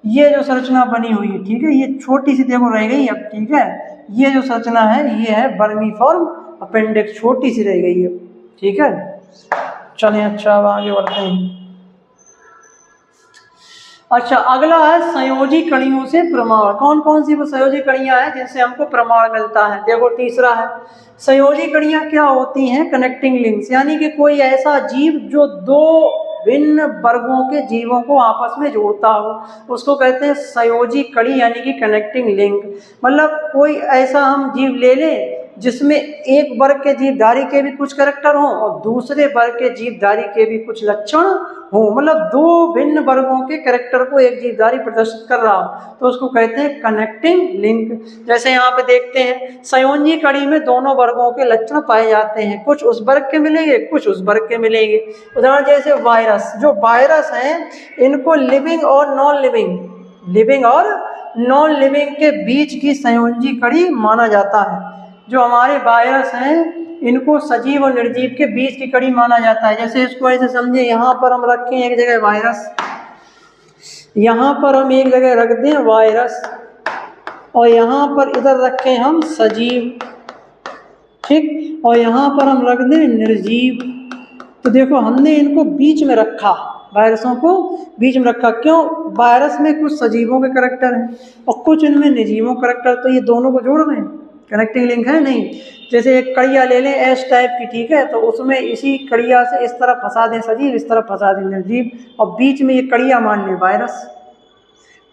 [SPEAKER 1] ये जो संरचना बनी हुई है। ठीक है, ये छोटी सी देखो रह गई अब। ठीक है, ये जो संरचना है ये है बर्मीफॉर्म अपेंडिक्स, छोटी सी रह गई है। ठीक है, चलें अच्छा अब आगे बढ़ते हैं। अच्छा, अगला है संयोजी कणियों से प्रमाण। कौन कौन सी वो संयोजी कणियां हैं जिनसे हमको प्रमाण मिलता है। देखो तीसरा है, संयोजी कणियां क्या होती हैं, कनेक्टिंग लिंक्स, यानी कि कोई ऐसा जीव जो दो भिन्न वर्गों के जीवों को आपस में जोड़ता हो, उसको कहते हैं संयोजी कड़ी यानी कि कनेक्टिंग लिंक। मतलब कोई ऐसा हम जीव ले लें जिसमें एक वर्ग के जीवधारी के भी कुछ कैरेक्टर हों और दूसरे वर्ग के जीवधारी के भी कुछ लक्षण हों, मतलब दो भिन्न वर्गों के कैरेक्टर को एक जीवधारी प्रदर्शित कर रहा हो, तो उसको कहते हैं कनेक्टिंग लिंक। जैसे यहाँ पे देखते हैं संयोजी कड़ी में दोनों वर्गों के लक्षण पाए जाते हैं, कुछ उस वर्ग के मिलेंगे, कुछ उस वर्ग के मिलेंगे। उदाहरण जैसे वायरस, जो वायरस हैं इनको लिविंग और नॉन लिविंग, लिविंग और नॉन लिविंग के बीच की संयोजी कड़ी माना जाता है। जो हमारे वायरस हैं इनको सजीव और निर्जीव के बीच की कड़ी माना जाता है। जैसे इसको ऐसे समझे, यहाँ पर हम रखें एक जगह वायरस, यहाँ पर हम एक जगह रख दें वायरस, और यहाँ पर इधर रखें हम सजीव, ठीक, और यहाँ पर हम रख दें निर्जीव। तो देखो हमने इनको बीच में रखा, वायरसों को बीच में रखा। क्यों? वायरस में कुछ सजीवों के करैक्टर हैं और कुछ इनमें निर्जीवों के करैक्टर, तो ये दोनों को जोड़ रहे हैं, कनेक्टिंग लिंक है नहीं। जैसे एक कड़िया ले लें एस टाइप की, ठीक है, तो उसमें इसी कड़िया से इस तरफ फंसा दें सजीव, इस तरफ फंसा दें निर्जीव, और बीच में ये कड़िया मान लें वायरस,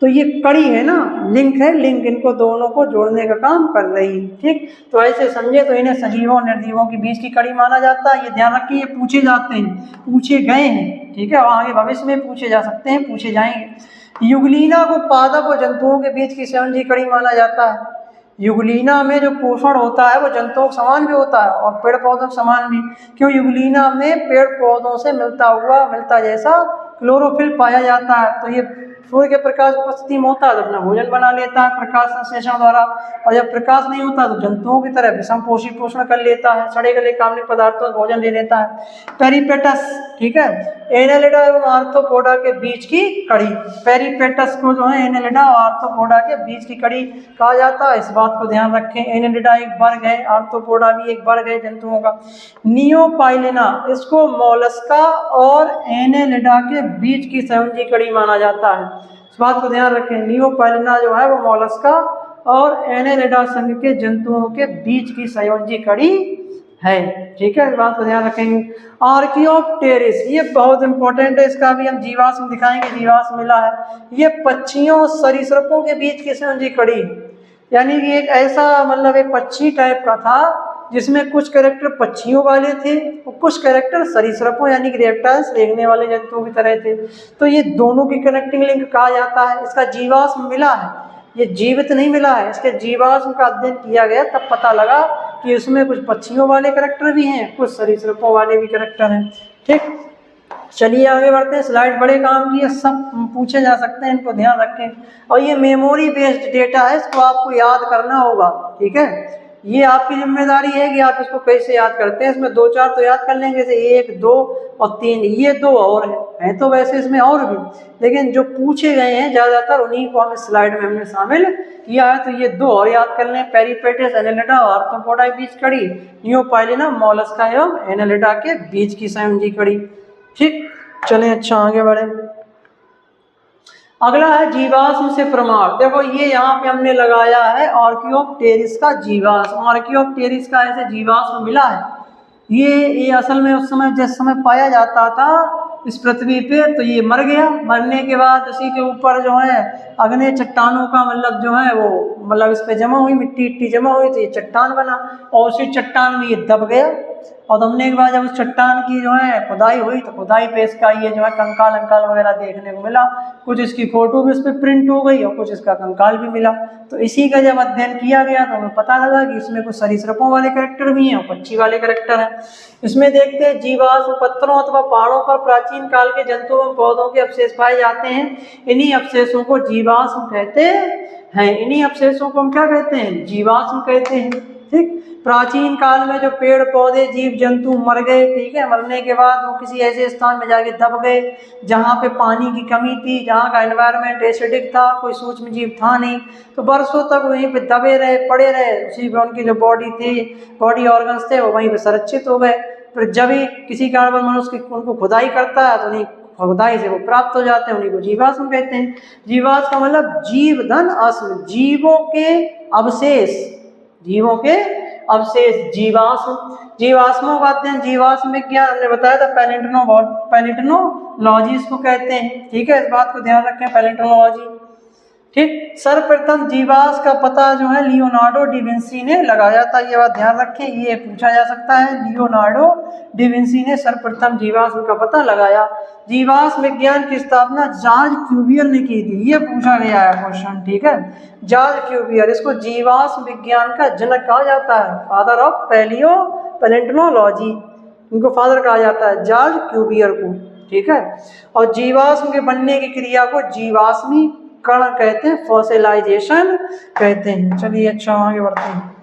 [SPEAKER 1] तो ये कड़ी है ना, लिंक है, लिंक इनको दोनों को जोड़ने का काम कर रही है। ठीक, तो ऐसे समझे तो इन्हें सजीवों और निर्जीवों के बीच की कड़ी माना जाता है। ये ध्यान रखिए, ये पूछे जाते हैं, पूछे गए हैं, ठीक है, और आगे भविष्य में पूछे जा सकते हैं, पूछे जाएंगे। युगलीना को पादप और जंतुओं के बीच की संयोजी कड़ी माना जाता है। युगलीना में जो पोषण होता है वो जंतुओं के समान भी होता है और पेड़ पौधों के समान भी। क्यों? युगलीना में पेड़ पौधों से मिलता जैसा क्लोरोफिल पाया जाता है, तो ये सूर्य के प्रकाश उपस्थिति में होता है तो अपना भोजन बना लेता है प्रकाश संश्लेषण द्वारा, और जब प्रकाश नहीं होता तो जंतुओं की तरह विषम पोषण कर लेता है, सड़े गले काम्लिक पदार्थों का भोजन ले लेता है। पेरिपेटस, ठीक है, एनेलिडा एवं आर्थ्रोपोडा के बीच की कड़ी, पेरिपेटस को जो है एनेलिडा और आर्थ्रोपोडा के बीच की कड़ी कहा जाता है, इस बात को ध्यान रखें। एनेलिडा एक वर्ग है, आर्थ्रोपोडा भी एक वर्ग है जंतुओं का। नियोपाइलिना, इसको मोलस्का और एनेलिडा के बीच की संयोजी कड़ी माना जाता है, इस बात को ध्यान रखें। नियोपाइलिना जो है वो मोलस्का और एनेलिडा संघ के जंतुओं के बीच की संयोजी कड़ी है, ठीक है, इस बात को ध्यान रखेंगे। आर्कियोप्टेरिस, ये बहुत इंपॉर्टेंट है, इसका भी हम जीवाश्म दिखाएंगे, जीवाश्म मिला है। ये पक्षियों और सरीसृपों के बीच की संयोजी कड़ी, यानी कि एक ऐसा, मतलब एक पक्षी टाइप का था जिसमें कुछ कैरेक्टर पक्षियों वाले थे और कुछ कैरेक्टर सरीसृपों यानी कि रेप्टाइल्स, रेंगने वाले जंतुओं की तरह थे, तो ये दोनों की कनेक्टिंग लिंक कहा जाता है। इसका जीवाश्म मिला है, ये जीवित नहीं मिला है, इसके जीवाश्म का अध्ययन किया गया, तब पता लगा कि इसमें कुछ पक्षियों वाले कैरेक्टर भी हैं, कुछ सरीसृपों वाले भी कैरेक्टर हैं। ठीक, चलिए आगे बढ़ते हैं। स्लाइड बड़े काम की है, सब पूछे जा सकते हैं, इनको ध्यान रखें। और ये मेमोरी बेस्ड डेटा है, इसको आपको याद करना होगा, ठीक है। ये आपकी जिम्मेदारी है कि आप इसको कैसे याद करते हैं। इसमें 2-4 तो याद कर लेंगे, जैसे 1, 2 और 3, ये 2 और हैं तो वैसे इसमें और भी, लेकिन जो पूछे गए हैं ज़्यादातर उन्हीं को हम स्लाइड में हमने शामिल किया है। तो ये 2 और याद कर लें, पेरिपेटस एनालिडा और आर्थ्रोपोडा के बीच कड़ी, नियोपाइलिना मोलस्का एवं एनालिडा के बीच की संयोजी कड़ी, ठीक। चलें अच्छा आगे बढ़े। अगला है जीवाश्म से प्रमाण। देखो ये यहाँ पे हमने लगाया है आर्कियोप्टेरिस का जीवाश्म, आर्कियोप्टेरिस का ऐसे जीवाश्म मिला है। ये असल में उस समय जिस समय पाया जाता था इस पृथ्वी पे, तो ये मर गया। मरने के बाद उसी के ऊपर जो है अग्नि चट्टानों का मतलब जो है वो मतलब इस पे जमा हुई, मिट्टी जमा हुई, तो ये चट्टान बना और उसी चट्टान में ये दब गया। और दबने के बाद जब उस चट्टान की जो है खुदाई हुई तो खुदाई पे इसका ये जो है कंकाल अंकाल वगैरह देखने को मिला। कुछ इसकी फोटो भी इस पर प्रिंट हो गई और कुछ इसका कंकाल भी मिला। तो इसी का जब अध्ययन किया गया तो हमें पता लगा कि इसमें कुछ सरीसृपों वाले कैरेक्टर भी हैं और पक्षी वाले कैरेक्टर हैं। इसमें देखते हैं जीवाश्म पत्थरों अथवा पहाड़ों पर प्राचीन काल के जंतुओं और पौधों के अवशेष पाए जाते हैं। इन्हीं अवशेषों को जीवाश्म कहते हैं। इन्हीं अवशेषों को हम क्या कहते हैं? जीवाश्म कहते हैं, ठीक। प्राचीन काल में जो पेड़ पौधे जीव जंतु मर गए, ठीक है, मरने के बाद वो किसी ऐसे स्थान में जाके दब गए जहाँ पे पानी की कमी थी, जहाँ का एनवायरनमेंट एसिडिक था, कोई सूक्ष्म जीव था नहीं, तो बरसों तक वहीं पे दबे रहे, पड़े रहे। उसी में उनकी जो बॉडी थी, बॉडी ऑर्गन्स थे, वो वहीं पे संरक्षित हो गए। फिर जब ही किसी कारण मनुष्य उनको खुदाई करता है तो उन्हीं खुदाई से वो प्राप्त हो जाते हैं, उन्हीं को जीवाश्म कहते हैं। जीवाश्म का मतलब जीव धन अस्म, जीवों के अवशेष, जीवों के अवशेष जीवाश्म। जीवाश्मों का अध्ययन जीवाश्म विज्ञान हमने बताया था पैलियोंटोलॉजी इसको कहते हैं, ठीक है। इस बात को ध्यान रखें, पैलियोंटोलॉजी, ठीक। सर्वप्रथम जीवाश्म का पता जो है लियोनार्डो डी विंसी ने लगाया था, ये बात ध्यान रखें, ये पूछा जा सकता है। लियोनार्डो डी विंसी ने सर्वप्रथम जीवाश्म का पता लगाया। जीवाश्म विज्ञान की स्थापना जॉर्ज क्यूवियर ने की थी, ये पूछा गया है क्वेश्चन, ठीक है। जॉर्ज क्यूवियर, इसको जीवाश्म विज्ञान का जनक कहा जाता है, फादर ऑफ पैलियोंटोलॉजी, इनको फादर कहा जाता है जॉर्ज क्यूवियर को, ठीक है। और जीवाश्म के बनने की क्रिया को जीवाश्मी कण कहते हैं, फॉसिलाइजेशन कहते हैं। चलिए अच्छा आगे बढ़ते हैं।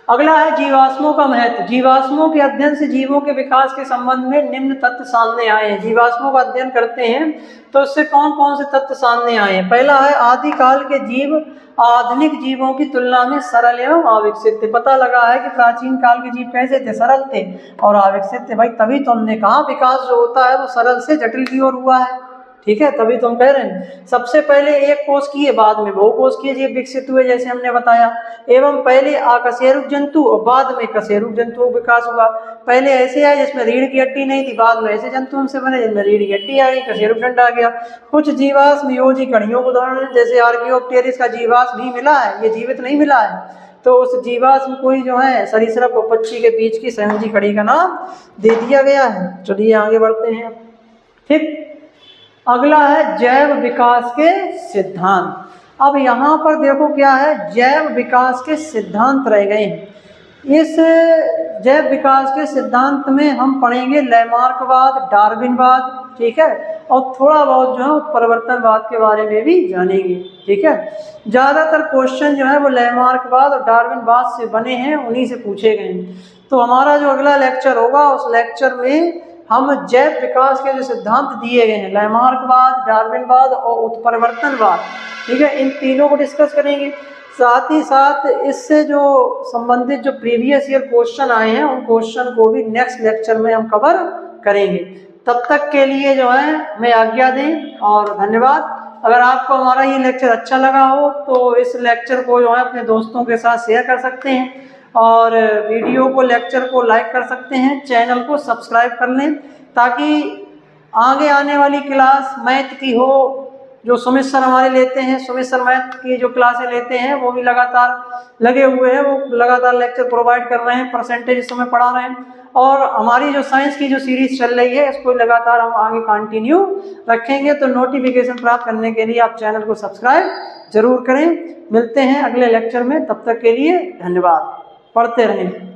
[SPEAKER 1] अगला है जीवाश्मों का महत्व। जीवाश्मों के अध्ययन से जीवों के विकास के संबंध में निम्न तथ्य सामने आए हैं। जीवाश्मों का अध्ययन करते हैं तो इससे कौन कौन से तथ्य सामने आए हैं? पहला है आदिकाल के जीव आधुनिक जीवों की तुलना में सरल एवं अविकसित थे। पता लगा है कि प्राचीन काल के जीव कैसे थे? सरल थे और अविकसित थे। भाई तभी तो हमने कहा विकास जो होता है वो सरल से जटिल की ओर हुआ है, ठीक है, तभी तुम कह रहे हैं। सबसे पहले एक कोष किए, बाद में बहुकोषीय जीव विकसित हुए, जैसे हमने बताया। एवं पहले अकशेरुक जंतु और बाद में कशेरुक जंतुओं का विकास हुआ। पहले ऐसे आए जिसमें रीढ़ की हड्डी नहीं थी, बाद में ऐसे जंतु उनसे बने जिनमें रीढ़ की हड्डी आ गई, कशेरुक दंड आ गया। कुछ जीवाश्म योजी कणियों को उदाहरण जैसे आर्कियोप्टेरिस का जीवाश्म भी मिला है, ये जीवित नहीं मिला है, तो उस जीवाश्म को ही जो है सरीसृप और पक्षी के बीच की संयोजी कड़ी का नाम दे दिया गया है। चलिए आगे बढ़ते हैं, ठीक। अगला है जैव विकास के सिद्धांत। अब यहाँ पर देखो क्या है, जैव विकास के सिद्धांत रह गए हैं। इस जैव विकास के सिद्धांत में हम पढ़ेंगे लैमार्कवाद, डार्विनवाद, ठीक है, और थोड़ा बहुत जो है उत्परिवर्तनवाद के बारे में भी जानेंगे, ठीक है। ज़्यादातर क्वेश्चन जो है वो लैमार्कवाद और डार्विनवाद से बने हैं, उन्हीं से पूछे गए हैं। तो हमारा जो अगला लेक्चर होगा उस लेक्चर में हम जैव विकास के जो सिद्धांत दिए गए हैं, लैमार्कवाद, डार्विनवाद और उत्परिवर्तनवाद, ठीक है, इन तीनों को डिस्कस करेंगे। साथ ही साथ इससे जो संबंधित जो प्रीवियस ईयर क्वेश्चन आए हैं उन क्वेश्चन को भी नेक्स्ट लेक्चर में हम कवर करेंगे। तब तक के लिए जो है मैं आज्ञा दें और धन्यवाद। अगर आपको हमारा ये लेक्चर अच्छा लगा हो तो इस लेक्चर को जो है अपने दोस्तों के साथ शेयर कर सकते हैं और वीडियो को, लेक्चर को लाइक कर सकते हैं। चैनल को सब्सक्राइब कर लें ताकि आगे आने वाली क्लास मैथ की हो, जो सुमित सर हमारे लेते हैं, सुमित सर मैथ की जो क्लासें लेते हैं वो भी लगातार लगे हुए हैं, वो लगातार लेक्चर प्रोवाइड कर रहे हैं, परसेंटेज इस समय पढ़ा रहे हैं। और हमारी जो साइंस की जो सीरीज चल रही है इसको लगातार हम आगे कंटिन्यू रखेंगे। तो नोटिफिकेशन प्राप्त करने के लिए आप चैनल को सब्सक्राइब जरूर करें। मिलते हैं अगले लेक्चर में, तब तक के लिए धन्यवाद। पढ़ते रहें।